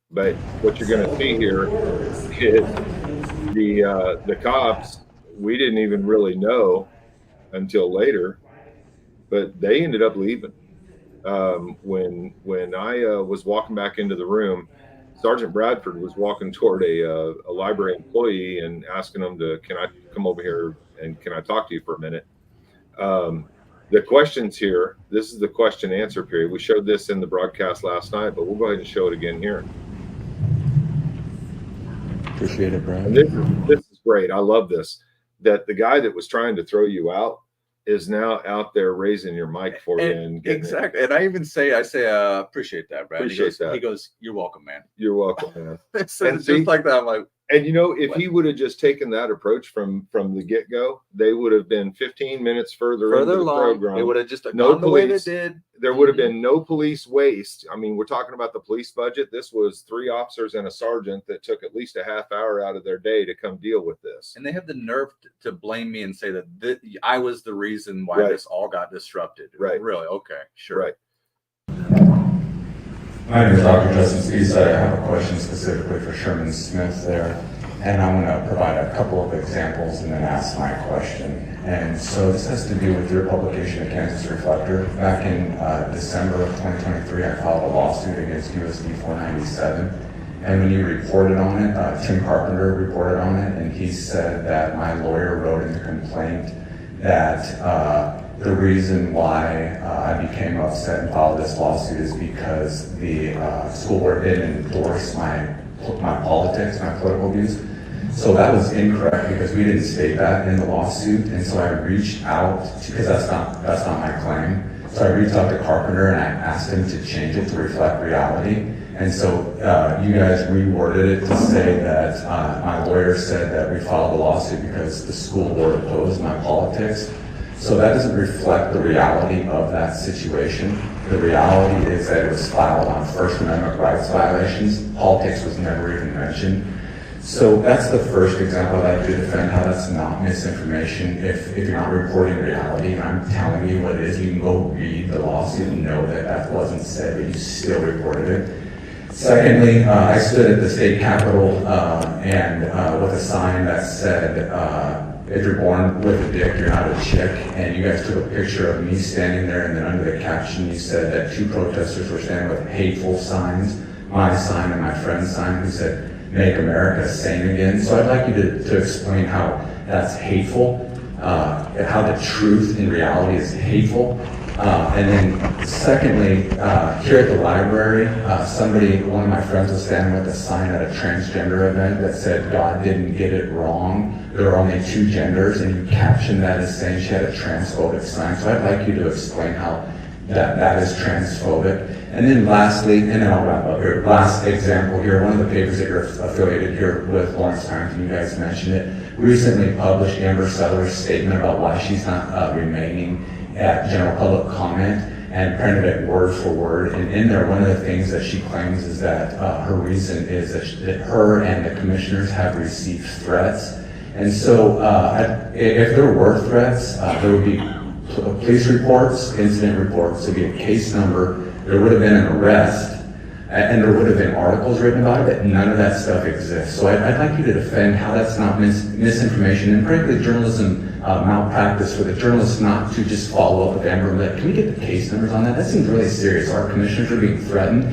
But what you're going to see here is the cops, we didn't even really know until later, but they ended up leaving. When I was walking back into the room, Sergeant Bradford was walking toward a library employee and asking him can I come over here and can I talk to you for a minute? The questions here, this is the question answer period. We showed this in the broadcast last night, but we'll go ahead and show it again here.
Appreciate it, Brad.
And this is great. I love this, that the guy that was trying to throw you out is now out there raising your mic for you and
exactly. And I even say, appreciate that, Brad.
Appreciate that.
He goes, you're welcome, man.
You're welcome, man.
It's just like that. I'm like,
and if he would have just taken that approach from the get-go, they would have been 15 minutes further into the program.
They would have just
no
gone the way they did.
There would have been no police waste. I mean, we're talking about the police budget. This was 3 officers and a sergeant that took at least a half hour out of their day to come deal with this.
And they have the nerve to blame me and say that I was the reason why this all got disrupted.
Right.
Really? Okay. Sure.
Right.
My name is Dr. Justin Spees. I have a question specifically for Sherman Smith there. And I want to provide a couple of examples and then ask my question. And so this has to do with your publication of Kansas Reflector. Back in December of 2023, I filed a lawsuit against USD 497. And when you reported on it, Tim Carpenter reported on it, and he said that my lawyer wrote in the complaint that the reason why I became upset and filed this lawsuit is because the school board didn't endorse my politics, my political views. So that was incorrect because we didn't state that in the lawsuit, and so I reached out because that's not my claim. So I reached out to Carpenter and I asked him to change it to reflect reality. And so you guys reworded it to say that my lawyer said that we filed a lawsuit because the school board opposed my politics. So that doesn't reflect the reality of that situation. The reality is that it was filed on First Amendment rights violations. Politics was never even mentioned. So that's the first example I'd like to defend how that's not misinformation. If you're not reporting reality and I'm telling you what it is, you can go read the lawsuit and know that that wasn't said, but you still reported it. Secondly, I stood at the state capitol and with a sign that said, if you're born with a dick, you're not a chick. And you guys took a picture of me standing there, and then under the caption you said that 2 protesters were standing with hateful signs, my sign and my friend's sign, who said, "Make America sane again." So I'd like you to explain how that's hateful, how the truth in reality is hateful. And then secondly, here at the library, one of my friends was standing with a sign at a transgender event that said, "God didn't get it wrong. There are only 2 genders," and you captioned that as saying she had a transphobic sign. So I'd like you to explain how that is transphobic. And then lastly, and then I'll wrap up here, last example here, one of the papers that you're affiliated here with, Lawrence Times, you guys mentioned it, recently published Amber Seller's statement about why she's not remaining at general public comment, and printed it word for word. And in there, one of the things that she claims is that her reason is that her and the commissioners have received threats. And so if there were threats, there would be police reports, incident reports, there'd be a case number, there would have been an arrest, and there would have been articles written about it, but none of that stuff exists. So I'd like you to defend how that's not misinformation, and frankly, journalism malpractice for the journalists not to just follow up with Amber and be like, can we get the case numbers on that? That seems really serious. Our commissioners are being threatened.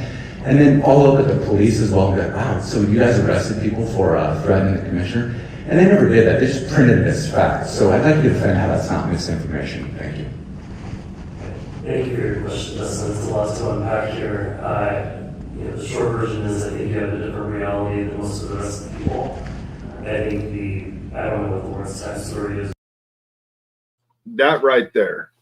And then follow up with the police as well and be like, wow, so you guys arrested people for threatening the commissioner? And they never did that. They just printed it as fact. So I'd like you to defend how that's not misinformation. Thank you.
Thank you for your question, Justin. It's a lot to unpack here. The short version is I think you have a different reality than most of the rest of the people. I think I don't know what the Lawrence Times story is.
That right there.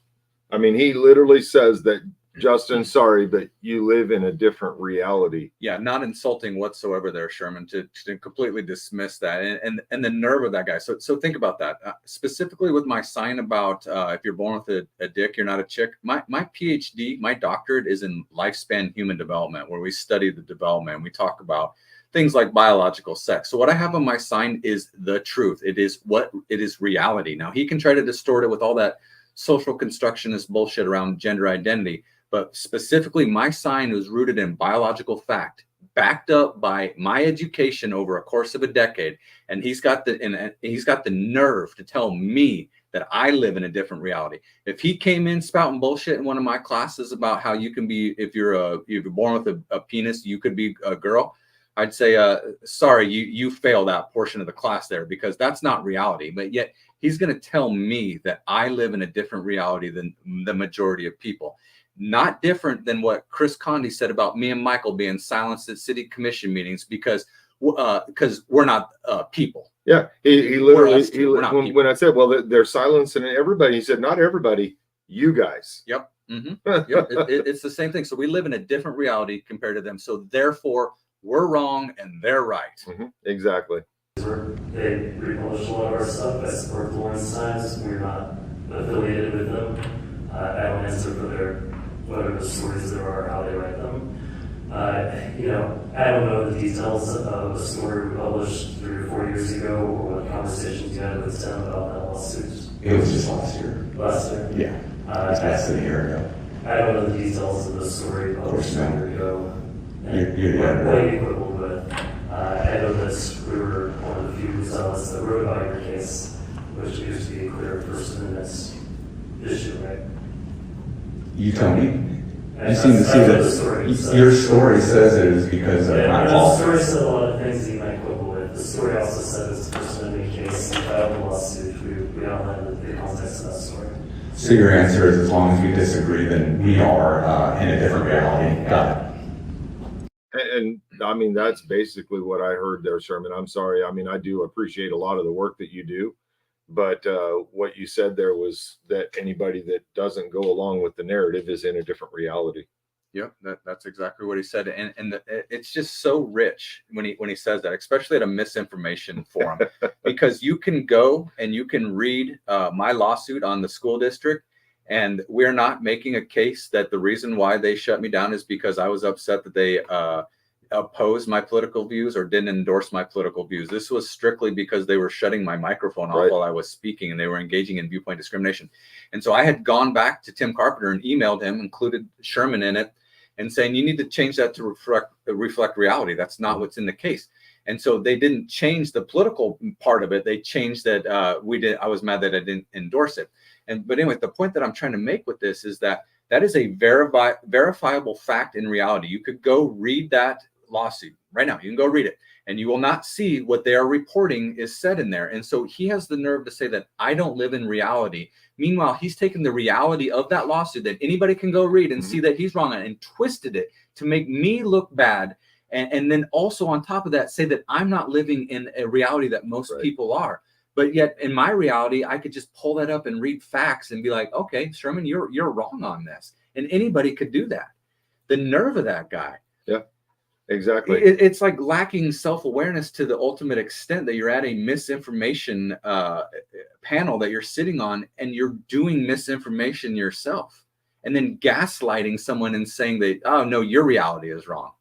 I mean, he literally says that, Justin, sorry, but you live in a different reality.
Yeah, not insulting whatsoever there, Sherman, to completely dismiss that and the nerve of that guy. So think about that. Specifically with my sign about if you're born with a dick, you're not a chick. My PhD, my doctorate is in lifespan human development, where we study the development. We talk about things like biological sex. So what I have on my sign is the truth. It is reality. Now he can try to distort it with all that social constructionist bullshit around gender identity. But specifically, my sign was rooted in biological fact, backed up by my education over a course of a decade. And he's got the nerve to tell me that I live in a different reality. If he came in spouting bullshit in one of my classes about how you can be, if you're born with a penis, you could be a girl, I'd say, sorry, you fail that portion of the class there, because that's not reality. But yet he's going to tell me that I live in a different reality than the majority of people. Not different than what Chris Condi said about me and Michael being silenced at city commission meetings because we're not people.
Yeah, he literally, when I said, well, they're silencing everybody, he said, not everybody, you guys.
Yep. Mm-hmm. Yep. It's the same thing. So we live in a different reality compared to them. So therefore, we're wrong and they're right.
Mm-hmm. Exactly.
They republish a lot of our stuff. I support the Lawrence Times. We're not affiliated with them. I don't answer for whatever stories there are, how they write them. I don't know the details of a story we published 3 or 4 years ago, or what conversations you had with Tim about that lawsuit.
It was just last year.
Last year?
Yeah. It was less than a year ago.
I don't know the details of the story published a year ago.
You're
what you quibbled with. I know that we were one of the few zealots that wrote about your case, which appears to be a clear First Amendment issue, right?
You tell me. You seem to see that your story says it is because of my fault.
The story said a lot of things that you might quibble with. The story also said it's a First Amendment case. We filed a lawsuit. We outlined the context of that story.
So your answer is, as long as we disagree, then we are in a different reality. Got it.
And I mean, that's basically what I heard there, Sherman. I'm sorry. I mean, I do appreciate a lot of the work that you do. But what you said there was that anybody that doesn't go along with the narrative is in a different reality.
Yep, that's exactly what he said, and it's just so rich when he says that, especially at a misinformation forum, because you can go and you can read my lawsuit on the school district, and we're not making a case that the reason why they shut me down is because I was upset that they opposed my political views or didn't endorse my political views. This was strictly because they were shutting my microphone off while I was speaking, and they were engaging in viewpoint discrimination. And so I had gone back to Tim Carpenter and emailed him, included Sherman in it, and saying, you need to change that to reflect reality. That's not what's in the case. And so they didn't change the political part of it. They changed that I was mad that I didn't endorse it. But anyway, the point that I'm trying to make with this is that is a verifiable fact in reality. You could go read that lawsuit right now. You can go read it, and you will not see what they are reporting is said in there. And so he has the nerve to say that I don't live in reality. Meanwhile, he's taken the reality of that lawsuit that anybody can go read and see that he's wrong on, and twisted it to make me look bad. And then also on top of that, say that I'm not living in a reality that most people are. But yet in my reality, I could just pull that up and read facts and be like, okay, Sherman, you're wrong on this. And anybody could do that. The nerve of that guy.
Yeah, exactly.
It's like lacking self-awareness to the ultimate extent that you're at a misinformation panel that you're sitting on, and you're doing misinformation yourself, and then gaslighting someone and saying that, oh no, your reality is wrong.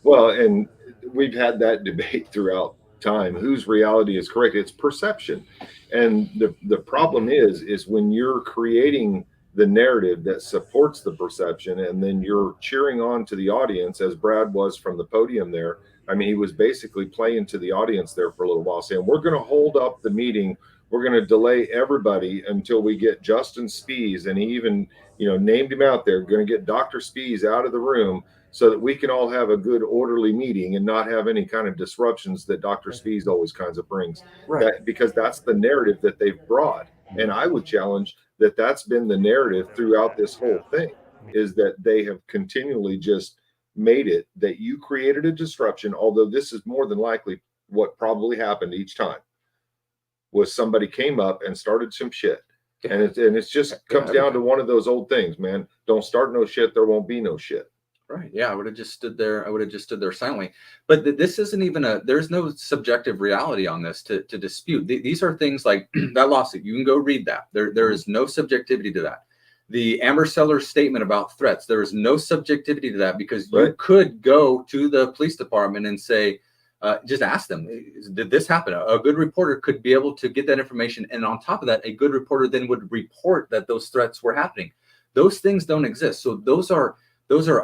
Well, and we've had that debate throughout time. Whose reality is correct? It's perception. And the problem is when you're creating the narrative that supports the perception, and then you're cheering on to the audience, as Brad was from the podium there. I mean, he was basically playing to the audience there for a little while, saying, we're going to hold up the meeting. We're going to delay everybody until we get Justin Spies. And he even, named him out there, going to get Dr. Spies out of the room so that we can all have a good orderly meeting and not have any kind of disruptions that Dr. Spies always kinds of brings.
Right.
Because that's the narrative that they've brought. And I would challenge that that's been the narrative throughout this whole thing, is that they have continually just made it that you created a disruption, although this is more than likely what probably happened each time, was somebody came up and started some shit. And it's just comes down to one of those old things, man. Don't start no shit, there won't be no shit.
Right. Yeah, I would have just stood there. I would have just stood there silently. But this isn't even there's no subjective reality on this to dispute. These are things like that lawsuit. You can go read that. There is no subjectivity to that. The Amber Sellers statement about threats, there is no subjectivity to that, because you could go to the police department and say, just ask them, did this happen? A good reporter could be able to get that information. And on top of that, a good reporter then would report that those threats were happening. Those things don't exist. So those are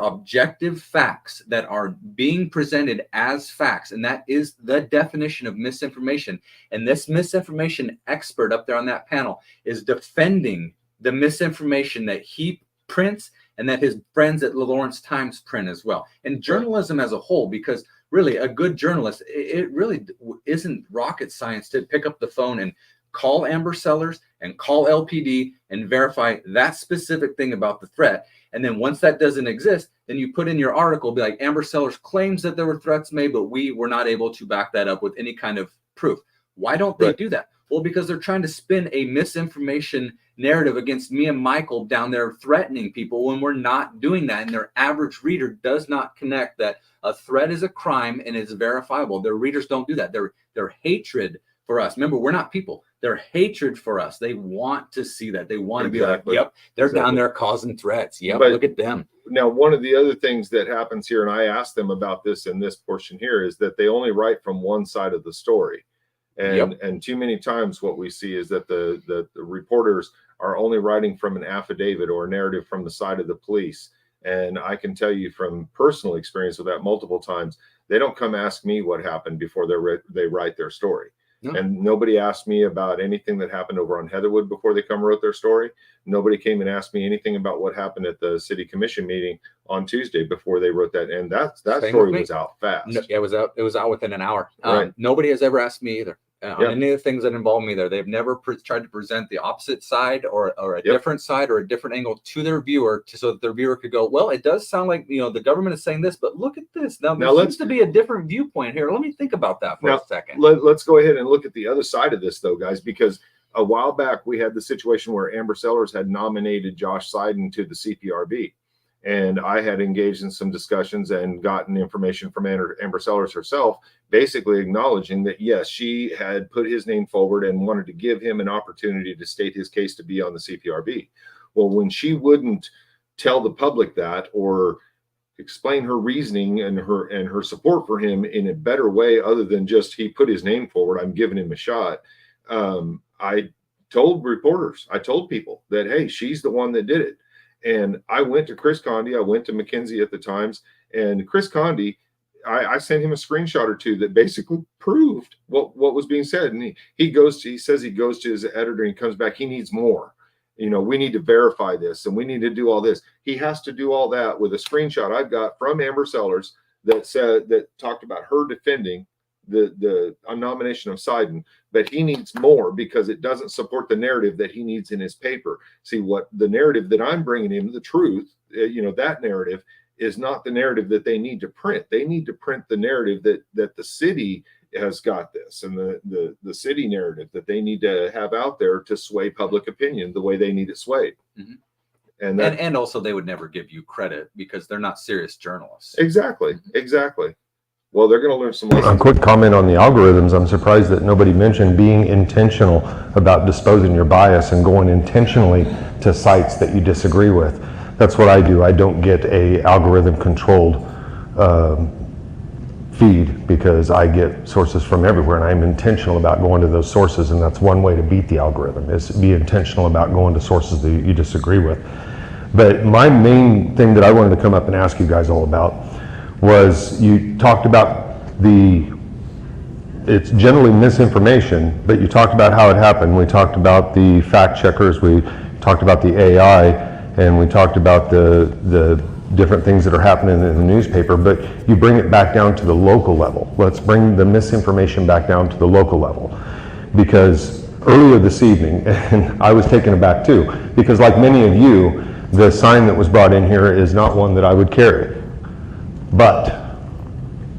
objective facts that are being presented as facts. And that is the definition of misinformation. And this misinformation expert up there on that panel is defending the misinformation that he prints and that his friends at the Lawrence Times print as well. And journalism as a whole, because really a good journalist, it really isn't rocket science to pick up the phone and call Amber Sellers and call LPD and verify that specific thing about the threat. And then once that doesn't exist, then you put in your article, be like, Amber Sellers claims that there were threats made, but we were not able to back that up with any kind of proof. Why don't they do that? Well, because they're trying to spin a misinformation narrative against me and Michael down there threatening people when we're not doing that. And their average reader does not connect that a threat is a crime and is verifiable. Their readers don't do that. Their hatred for us. Remember, we're not people. Their hatred for us. They want to see that. They want to be like, yep, they're down there causing threats. Yep, but look at them.
Now, one of the other things that happens here, and I asked them about this in this portion here, is that they only write from one side of the story. And too many times what we see is that the reporters are only writing from an affidavit or a narrative from the side of the police. And I can tell you from personal experience with that multiple times, they don't come ask me what happened before they write their story. No. And nobody asked me about anything that happened over on Heatherwood before they wrote their story. Nobody came and asked me anything about what happened at the city commission meeting on Tuesday before they wrote that. And that story was out fast.
No, it was out within an hour. Nobody has ever asked me either. On any of the things that involve me there. They've never tried to present the opposite side or a different side or a different angle to their viewer so that their viewer could go, well, it does sound like, the government is saying this, but look at this. Now there seems to be a different viewpoint here. Let me think about that for a second.
Let's go ahead and look at the other side of this, though, guys, because a while back we had the situation where Amber Sellers had nominated Josh Seiden to the CPRB. And I had engaged in some discussions and gotten information from Amber Sellers herself, basically acknowledging that, yes, she had put his name forward and wanted to give him an opportunity to state his case to be on the CPRB. Well, when she wouldn't tell the public that or explain her reasoning and her support for him in a better way, other than just he put his name forward, I'm giving him a shot. I told reporters, I told people that, hey, she's the one that did it. And I went to Chris Condi, I went to McKinsey at the Times, and Chris Condi, I sent him a screenshot or two that basically proved what was being said. And he says he goes to his editor and he comes back, he needs more. We need to verify this and we need to do all this. He has to do all that with a screenshot I've got from Amber Sellers that talked about her defending the nomination of Seiden, but he needs more because it doesn't support the narrative that he needs in his paper. See, what the narrative that I'm bringing him, the truth, that narrative is not the narrative that they need to print. They need to print the narrative that the city has got this, and the city narrative that they need to have out there to sway public opinion the way they need it swayed.
And also they would never give you credit because they're not serious journalists.
Exactly. Well, they're going to learn some lessons.
A quick comment on the algorithms. I'm surprised that nobody mentioned being intentional about disposing your bias and going intentionally to sites that you disagree with. That's what I do. I don't get a algorithm controlled feed because I get sources from everywhere, and I'm intentional about going to those sources, and that's one way to beat the algorithm, is be intentional about going to sources that you disagree with. But my main thing that I wanted to come up and ask you guys all about was, you talked about it's generally misinformation, but you talked about how it happened. We talked about the fact checkers, we talked about the AI, and we talked about the different things that are happening in the newspaper, but you bring it back down to the local level. Let's bring the misinformation back down to the local level. Because earlier this evening, and I was taken aback too, because like many of you, the sign that was brought in here is not one that I would carry. But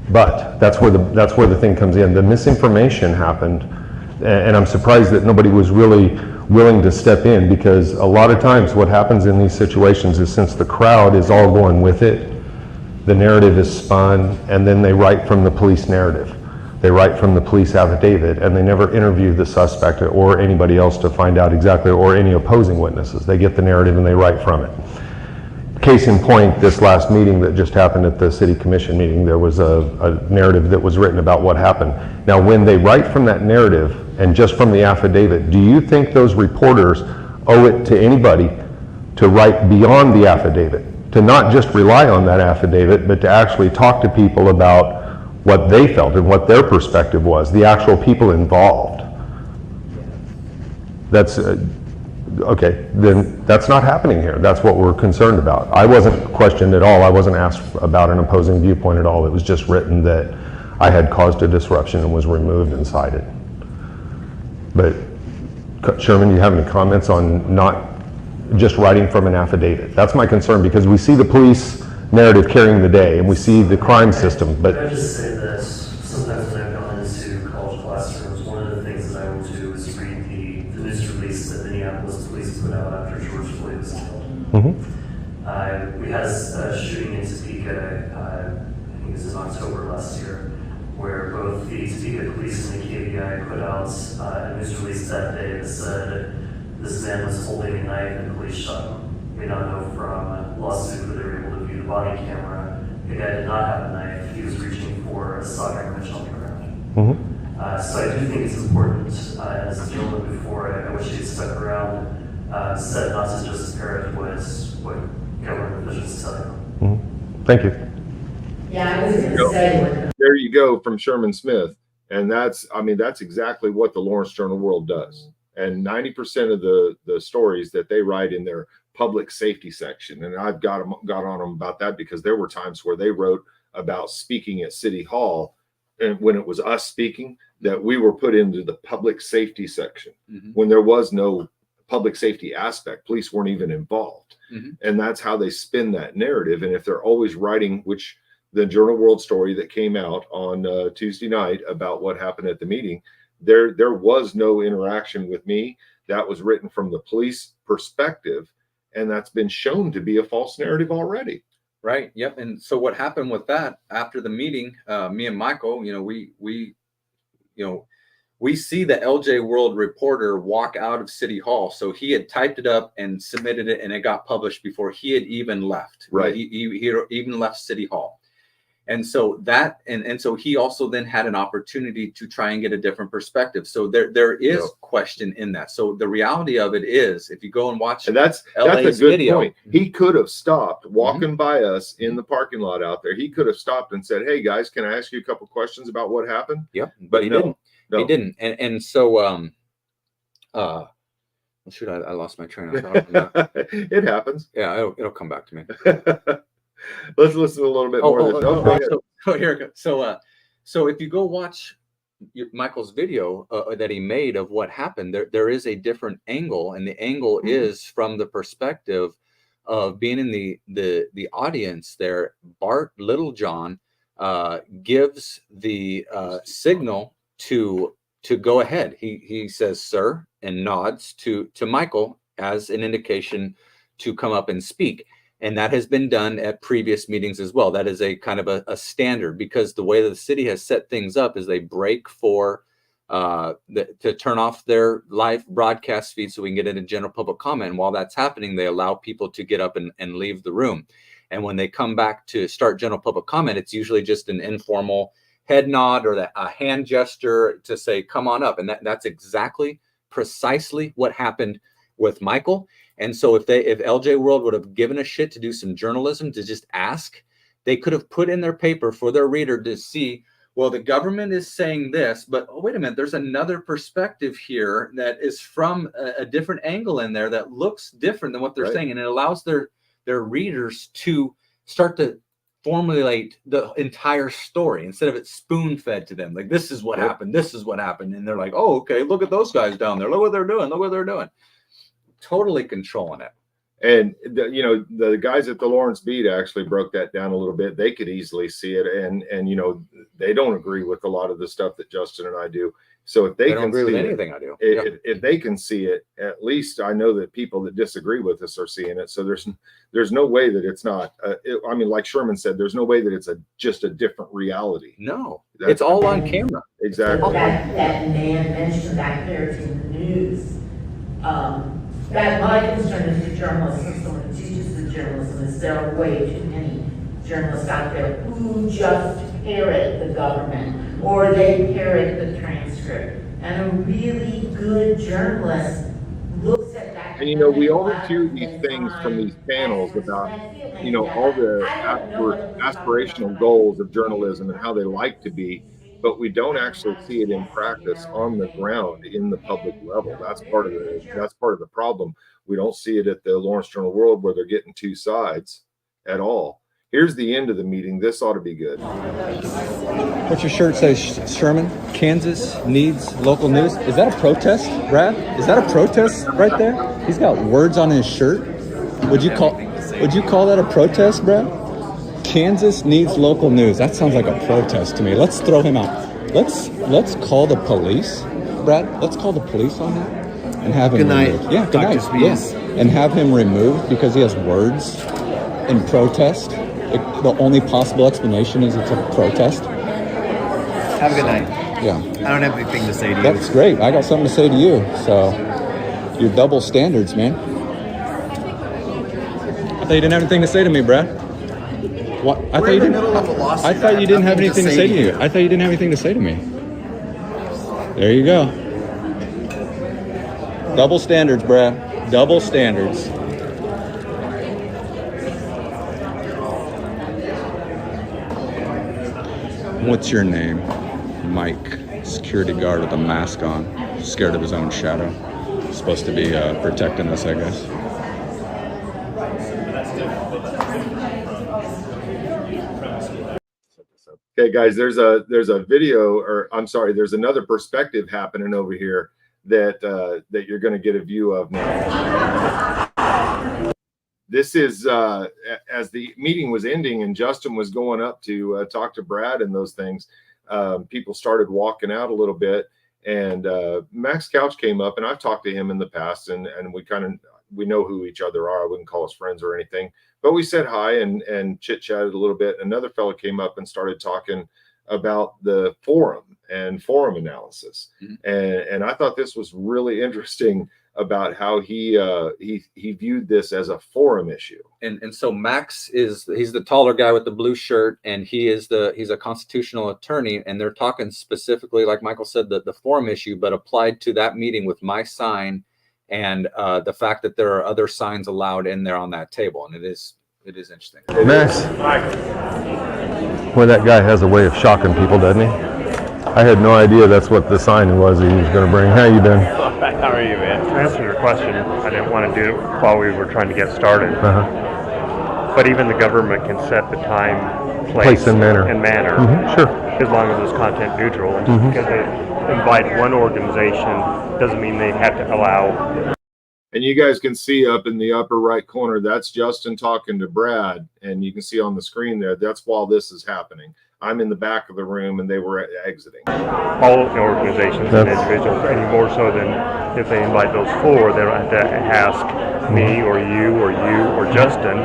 that's where the thing comes in. The misinformation happened, and I'm surprised that nobody was really willing to step in, because a lot of times what happens in these situations is, since the crowd is all going with it, the narrative is spun, and then they write from the police narrative. They write from the police affidavit, and they never interview the suspect or anybody else to find out exactly, or any opposing witnesses. They get the narrative and they write from it. Case in point, this last meeting that just happened at the city commission meeting, there was a narrative that was written about what happened. Now, when they write from that narrative and just from the affidavit, do you think those reporters owe it to anybody to write beyond the affidavit? To not just rely on that affidavit, but to actually talk to people about what they felt and what their perspective was, the actual people involved? That's okay, then that's not happening here. That's what we're concerned about. I wasn't questioned at all. I wasn't asked about an opposing viewpoint at all. It was just written that I had caused a disruption and was removed and cited. But Sherman, do you have any comments on not just writing from an affidavit? That's my concern, because we see the police narrative carrying the day and we see the crime system, but...
Can I just say this? Sometimes when I've gone into college classrooms, one of the things that I will do is read the news release that Minneapolis police put out after George Floyd was killed. We had a shooting in Topeka, I think this is October last year, where both the Topeka police and the KBI put out a news release that day that said this man was holding a knife and police shot him. We now know from lawsuit that they were able to view the body camera. The guy did not have a knife. He was reaching for a socket wrench on the ground. So I do think it's important, as the gentleman before, I wish he'd stuck around, said not to just parrot what government officials tell you.
Thank you.
Yeah, I was going to say.
There you go, from Sherman Smith. And that's exactly what the Lawrence Journal World does. And 90% of the stories that they write in their public safety section, and I've got on them about that, because there were times where they wrote about speaking at City Hall, and when it was us speaking, that we were put into the public safety section when there was no public safety aspect. Police weren't even involved. And that's how they spin that narrative. And if they're always writing, which the Journal World story that came out on Tuesday night about what happened at the meeting, there was no interaction with me. That was written from the police perspective, and that's been shown to be a false narrative already.
Right. Yep. And so what happened with that after the meeting, me and Michael, we see the LJ World reporter walk out of City Hall. So he had typed it up and submitted it, and it got published before he had even left.
Right.
He even left City Hall. And so that, and so he also then had an opportunity to try and get a different perspective. So there is question in that. So the reality of it is, if you go and watch,
and that's
LA's
a good
video,
point. He could have stopped walking by us in the parking lot out there. He could have stopped and said, "Hey guys, can I ask you a couple questions about what happened?"
Yep.
But
he
no,
didn't.
no.
He didn't. And so shoot, I lost my train of thought.
It happens.
Yeah, it'll come back to me.
Let's listen a little bit more of this.
Here it goes. So if you go watch Michael's video that he made of what happened, there is a different angle, and the angle is from the perspective of being in the audience there. Bart Littlejohn gives the signal to go ahead. He says, "Sir," and nods to Michael as an indication to come up and speak. And that has been done at previous meetings as well. That is a kind of a standard, because the way that the city has set things up is they break for to turn off their live broadcast feed so we can get into general public comment. And while that's happening, they allow people to get up and leave the room. And when they come back to start general public comment, it's usually just an informal head nod or a hand gesture to say, "Come on up." And that's exactly precisely what happened with Michael. And so if LJ World would have given a shit to do some journalism, to just ask, they could have put in their paper for their reader to see, well, the government is saying this, but oh, wait a minute, there's another perspective here that is from a different angle in there that looks different than what they're saying. And it allows their readers to start to formulate the entire story instead of it spoon fed to them. Like, this is what happened. This is what happened. And they're like, oh, okay, look at those guys down there. Look what they're doing. Look what they're doing. Totally controlling it.
And the guys at the Lawrence Beat actually broke that down a little bit. They could easily see it, and they don't agree with a lot of the stuff that Justin and I do. So if they
don't
can
agree
see
with anything I do,
if they can see it, at least I know that people that disagree with us are seeing it. So there's no way that it's not. Like Sherman said, there's no way that it's just a different reality.
No, it's all on camera.
Exactly.
That man mentioned back there to the news. That my concern is the journalists and someone who teaches the journalism is there are way too many journalists out there who just parrot the government or they parrot the transcript. And a really good journalist looks at that.
And we always hear these things from these panels about all the aspirational goals of journalism and how they like to be, but we don't actually see it in practice on the ground in the public level. That's part of the problem. We don't see it at the Lawrence Journal World, where they're getting two sides at all. Here's the end of the meeting. This ought to be good.
What's your shirt say, Sherman? Kansas needs local news. Is that a protest, Brad? Is that a protest right there? He's got words on his shirt. Would you call that a protest, Brad? Kansas needs local news. That sounds like a protest to me. Let's throw him out. Let's call the police, Brad. Let's call the police on him and have him removed. Yeah, good night. Yes, and have him removed because he has words in protest. The only possible explanation is it's a protest.
Have a good night.
Yeah.
I don't have anything to say to you.
That's great. I got something to say to you. So, your double standards, man. I thought you didn't have anything to say to me, Brad. What? I thought you didn't have anything to say to you. I thought you didn't have anything to say to me. There you go. Double standards, Brad. Double standards. What's your name? Mike. Security guard with a mask on. Scared of his own shadow. Supposed to be protecting us, I guess.
Okay, guys, there's a video, or I'm sorry, there's another perspective happening over here that you're going to get a view of now. This is as the meeting was ending and Justin was going up to talk to Brad and those things. People started walking out a little bit, and Max Couch came up, and I've talked to him in the past, and we know who each other are. I wouldn't call us friends or anything, but we said hi and chit-chatted a little bit. Another fellow came up and started talking about the forum and forum analysis. And I thought this was really interesting about how he viewed this as a forum issue.
And so Max he's the taller guy with the blue shirt, and he's a constitutional attorney, and they're talking specifically, like Michael said, the forum issue, but applied to that meeting with my sign and the fact that there are other signs allowed in there on that table. And it is interesting.
Max, well, that guy has a way of shocking people, doesn't he? I had no idea that's what the sign was he was going to bring. How you been?
How are you, man? To answer your question, I didn't want to do it while we were trying to get started. But even the government can set the time, place and manner.
Sure.
As long as it's content neutral. And because they invite one organization doesn't mean they have to allow.
And you guys can see up in the upper right corner, that's Justin talking to Brad. And you can see on the screen there, that's while this is happening. I'm in the back of the room and they were exiting.
All organizations and individuals, any more so than if they invite those four, they don't have to ask me or you or Justin.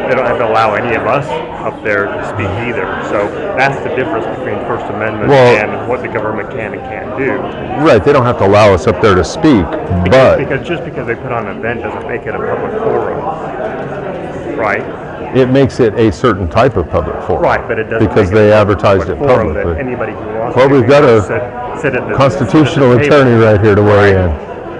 They don't have to allow any of us up there to speak either. So that's the difference between First Amendment and what the government can and can't do.
Right, they don't have to allow us up there to speak,
because just because they put on an event doesn't make it a public forum, right?
It makes it a certain type of public forum.
Right, but it doesn't
because they advertised it publicly.
Anybody who wants
well, we've got
sit at the
constitutional attorney right here to weigh in.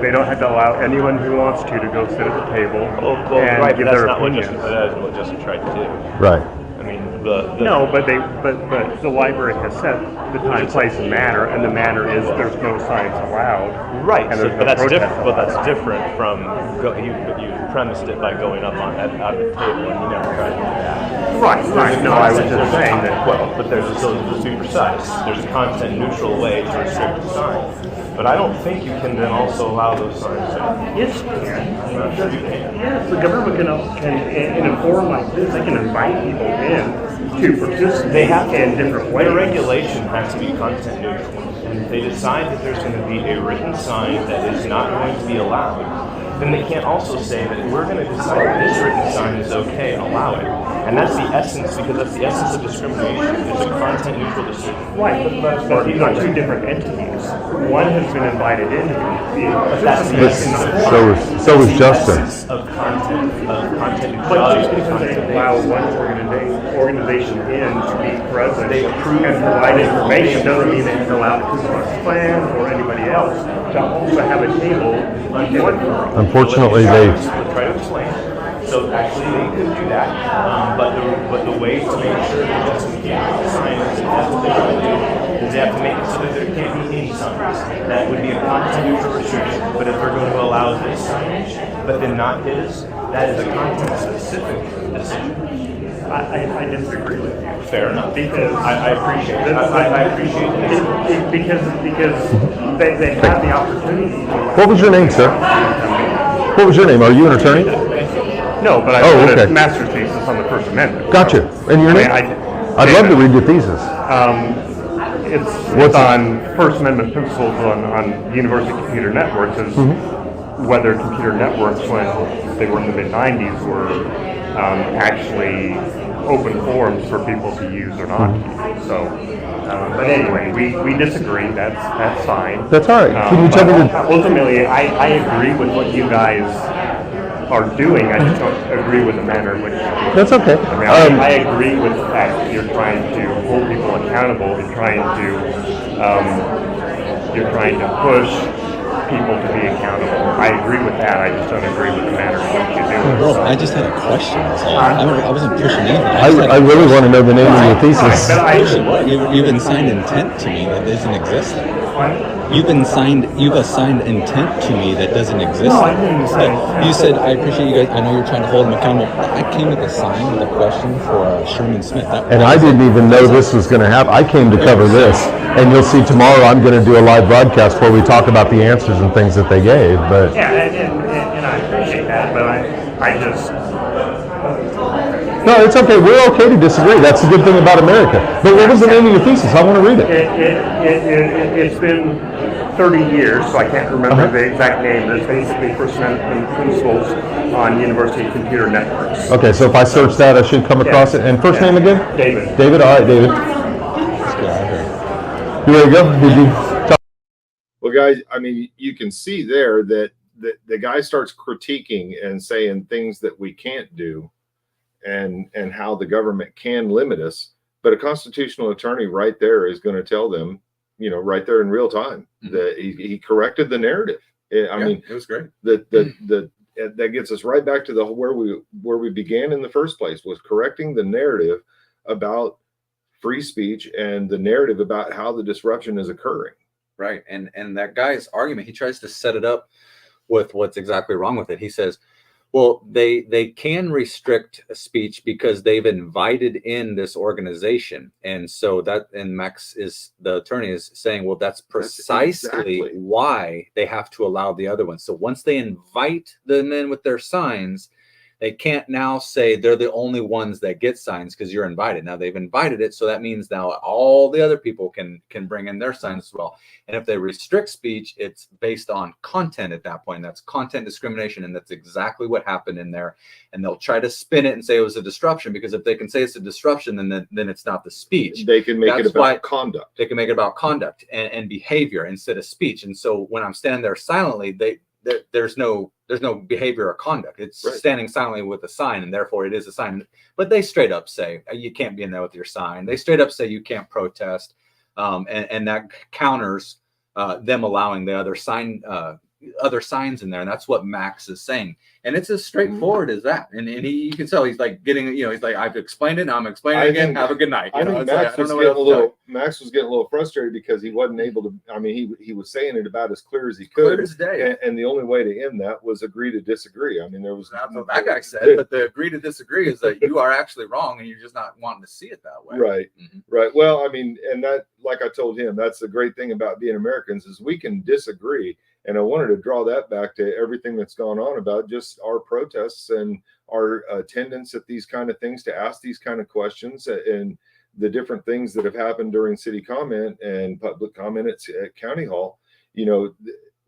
They don't have to allow anyone who wants to go sit at the table and
right,
give
that's
their
not
opinions.
that is what Justin tried to do.
Right.
I mean,
no, but the library has set the time, place, and manner, and the manner is there's no signs allowed.
Right,
and
but that's different. But that's different from you premised it by going up on at the table, and you never tried to do that.
Right. No, I was just saying that.
Well, but there's still to be precise. There's a content neutral way to restrict the sign. But I don't think you can then also allow those signs to.
Yes, you can.
I'm not sure you can.
Yes, the government can in a forum like this, they can invite people in to participate. They have to in different ways.
The regulation has to be content neutral. And if they decide that there's going to be a written sign that is not going to be allowed, then they can't also say that we're going to decide that this written sign is okay, allow it. And that's the essence, because that's the essence of discrimination. It's a content neutral decision.
Right, but you've got two different entities. One has been invited in to be
that's the essence.
So was Justin.
Of content neutrality.
But just because they allow one organization in to be present and provide information doesn't mean they have to allow the Ku Klux Klan or anybody else to also have a table in one forum.
Unfortunately, they
try to explain. So actually, they could do that, but the way to make sure that Justin can't get signs, and that's what they're going to do, is they have to make it so that there can't be any signs. That would be a content neutral restriction. But if they're going to allow this signage, but then not his, that is a content specific decision.
I disagree with you.
Fair enough.
Because
I appreciate it. I appreciate it.
Because they have the opportunity.
What was your name, sir? What was your name? Are you an attorney?
No, but I wrote a master's thesis on the First Amendment.
Gotcha. And your name? I'd love to read your thesis.
It's on First Amendment principles on university computer networks. Is whether computer networks, when they were in the mid-90s, were actually open forums for people to use or not to use. So, but anyway, we disagree. That's fine.
That's all right. Can you tell me
ultimately, I agree with what you guys are doing. I just don't agree with the manner in which.
That's okay.
I mean, I agree with the fact that you're trying to hold people accountable. You're trying to push people to be accountable. I agree with that. I just don't agree with the manner in which you do it.
Well, I just had a question. So I wasn't pushing anything.
I really want to know the name of your thesis.
You've assigned intent to me that doesn't exist. You've assigned intent to me that doesn't exist.
No, I didn't say.
You said, I appreciate you guys. I know you're trying to hold them accountable. I came with a sign with a question for Sherman Smith.
And I didn't even know this was going to happen. I came to cover this. And you'll see tomorrow I'm going to do a live broadcast where we talk about the answers and things that they gave. But
yeah, and I appreciate that, but I just...
No, it's okay. We're okay to disagree. That's the good thing about America. But what was the name of your thesis? I want to read it.
It's been 30 years, so I can't remember the exact name. It's basically First Amendment principles on university computer networks.
Okay, so if I search that, I should come across it. And first name again?
David.
David? All right, David. You ready to go? Did you talk?
Well, guys, I mean, you can see there that the guy starts critiquing and saying things that we can't do and how the government can limit us. But a constitutional attorney right there is going to tell them, you know, right there in real time that he corrected the narrative. I mean,
it was great.
That gets us right back to where we began in the first place, was correcting the narrative about free speech and the narrative about how the disruption is occurring.
Right. And that guy's argument, he tries to set it up with what's exactly wrong with it. He says, Well, they can restrict a speech because they've invited in this organization, and so that, and Max is, the attorney is saying, well, that's precisely
exactly
why they have to allow the other ones. So once they invite them in with their signs, they can't now say they're the only ones that get signs because you're invited. Now they've invited it, so that means now all the other people can bring in their signs as well. And if they restrict speech, it's based on content at that point. That's content discrimination, and that's exactly what happened in there. And they'll try to spin it and say it was a disruption, because if they can say it's a disruption, then it's not the speech.
They can make it about conduct.
They can make it about conduct and behavior instead of speech. And so when I'm standing there silently, there's no behavior or conduct. It's standing silently with a sign, and therefore it is a sign. But they straight up say you can't be in there with your sign. They straight up say you can't protest, and that counters them allowing the other signs in there. And that's what Max is saying. And it's as straightforward as that. And you can tell he's like getting, he's like, I've explained it, now I'm explaining it again. Have a good night.
I think Max was getting a little frustrated because he wasn't able to. I mean, he was saying it about as clear as he could.
Clear as day.
And the only way to end that was agree to disagree. I mean, there was
that's what that guy said. But the agree to disagree is that you are actually wrong, and you're just not wanting to see it that way.
Right. Right. Well, I mean, and that, like I told him, that's the great thing about being Americans is we can disagree. And I wanted to draw that back to everything that's gone on about just our protests and our attendance at these kind of things, to ask these kind of questions, and the different things that have happened during city comment and public comment at County Hall.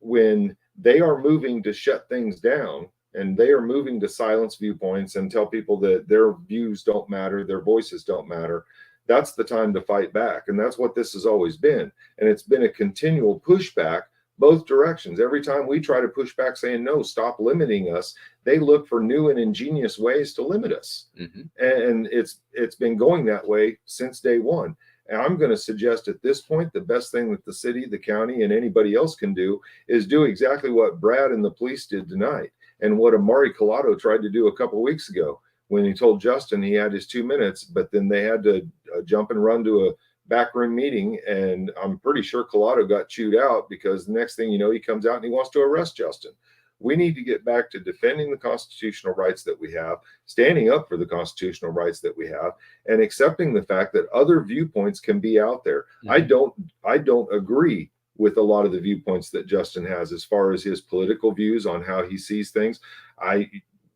When they are moving to shut things down, and they are moving to silence viewpoints and tell people that their views don't matter, their voices don't matter, that's the time to fight back. And that's what this has always been. And it's been a continual pushback both directions. Every time we try to push back saying, no, stop limiting us, they look for new and ingenious ways to limit us. And it's been going that way since day one. And I'm going to suggest at this point, the best thing that the city, the county, and anybody else can do is do exactly what Brad and the police did tonight, and what Amari Collado tried to do a couple weeks ago when he told Justin he had his 2 minutes, but then they had to jump and run to a backroom meeting, and I'm pretty sure Collado got chewed out, because the next thing you know, he comes out and he wants to arrest Justin. We need to get back to defending the constitutional rights that we have, standing up for the constitutional rights that we have, and accepting the fact that other viewpoints can be out there. I don't agree with a lot of the viewpoints that Justin has as far as his political views on how he sees things.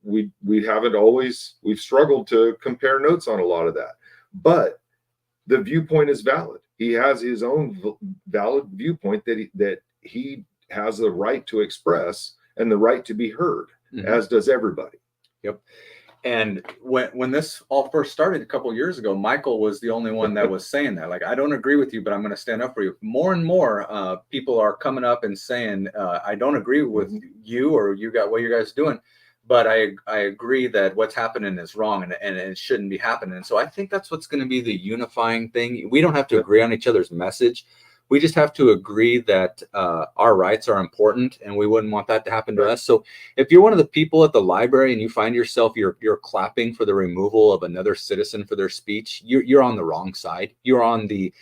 We haven't always, we've struggled to compare notes on a lot of that, but the viewpoint is valid. He has his own valid viewpoint that he has the right to express and the right to be heard, as does everybody.
Yep. And when this all first started a couple of years ago, Michael was the only one that was saying that. Like, I don't agree with you, but I'm going to stand up for you. More and more people are coming up and saying, I don't agree with you, or you got what you guys are doing, but I agree that what's happening is wrong, and it shouldn't be happening. And so I think that's what's going to be the unifying thing. We don't have to agree on each other's message. We just have to agree that our rights are important, and we wouldn't want that to happen to us. So if you're one of the people at the library and you find yourself you're clapping for the removal of another citizen for their speech, you're on the wrong side. You're on the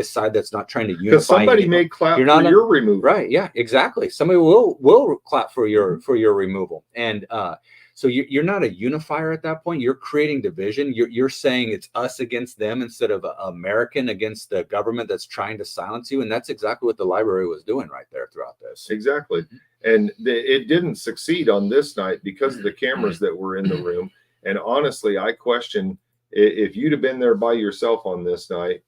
side that's not trying to unify.
Because somebody may clap for your removal.
Right? Yeah, exactly. Somebody will clap for your removal, and so you're not a unifier at that point. You're creating division. You're saying it's us against them instead of American against the government that's trying to silence you. And that's exactly what the library was doing right there throughout this.
Exactly. And it didn't succeed on this night because of the cameras that were in the room. And honestly, I question if you'd have been there by yourself on this night,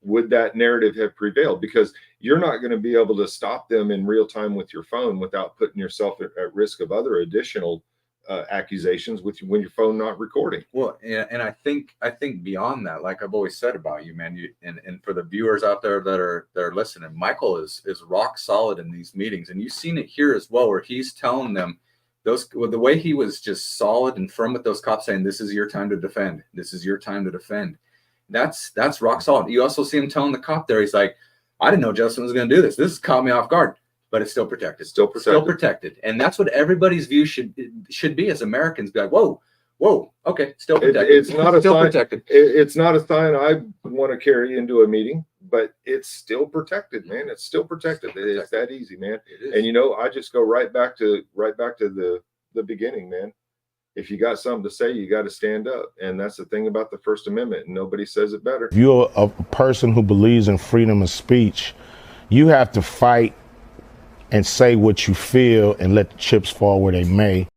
would that narrative have prevailed? Because you're not going to be able to stop them in real time with your phone without putting yourself at risk of other additional accusations with when your phone not recording.
Well, and I think beyond that, like I've always said about you, man, and for the viewers out there that are listening, Michael is rock solid in these meetings, and you've seen it here as well, where he's telling them the way he was just solid and firm with those cops, saying, "This is your time to defend. This is your time to defend." That's rock solid. You also see him telling the cop there, he's like, "I didn't know Justin was going to do this. This caught me off guard." But it's still protected. Still protected. And that's what everybody's view should be as Americans. Be like, whoa, okay, still protected.
It's not a
still
sign.
Protected.
It's not a sign I want to carry into a meeting, but it's still protected, man. It's still protected. It's that easy, man. And I just go right back to the beginning, man. if you got something to say, you got to stand up. And that's the thing about the First Amendment. Nobody says it better.
If you're a person who believes in freedom of speech, you have to fight and say what you feel and let the chips fall where they may.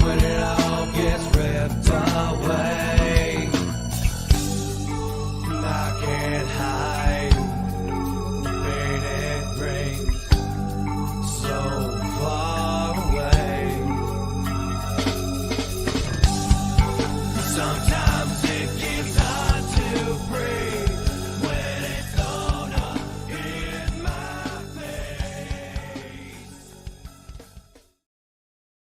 When it all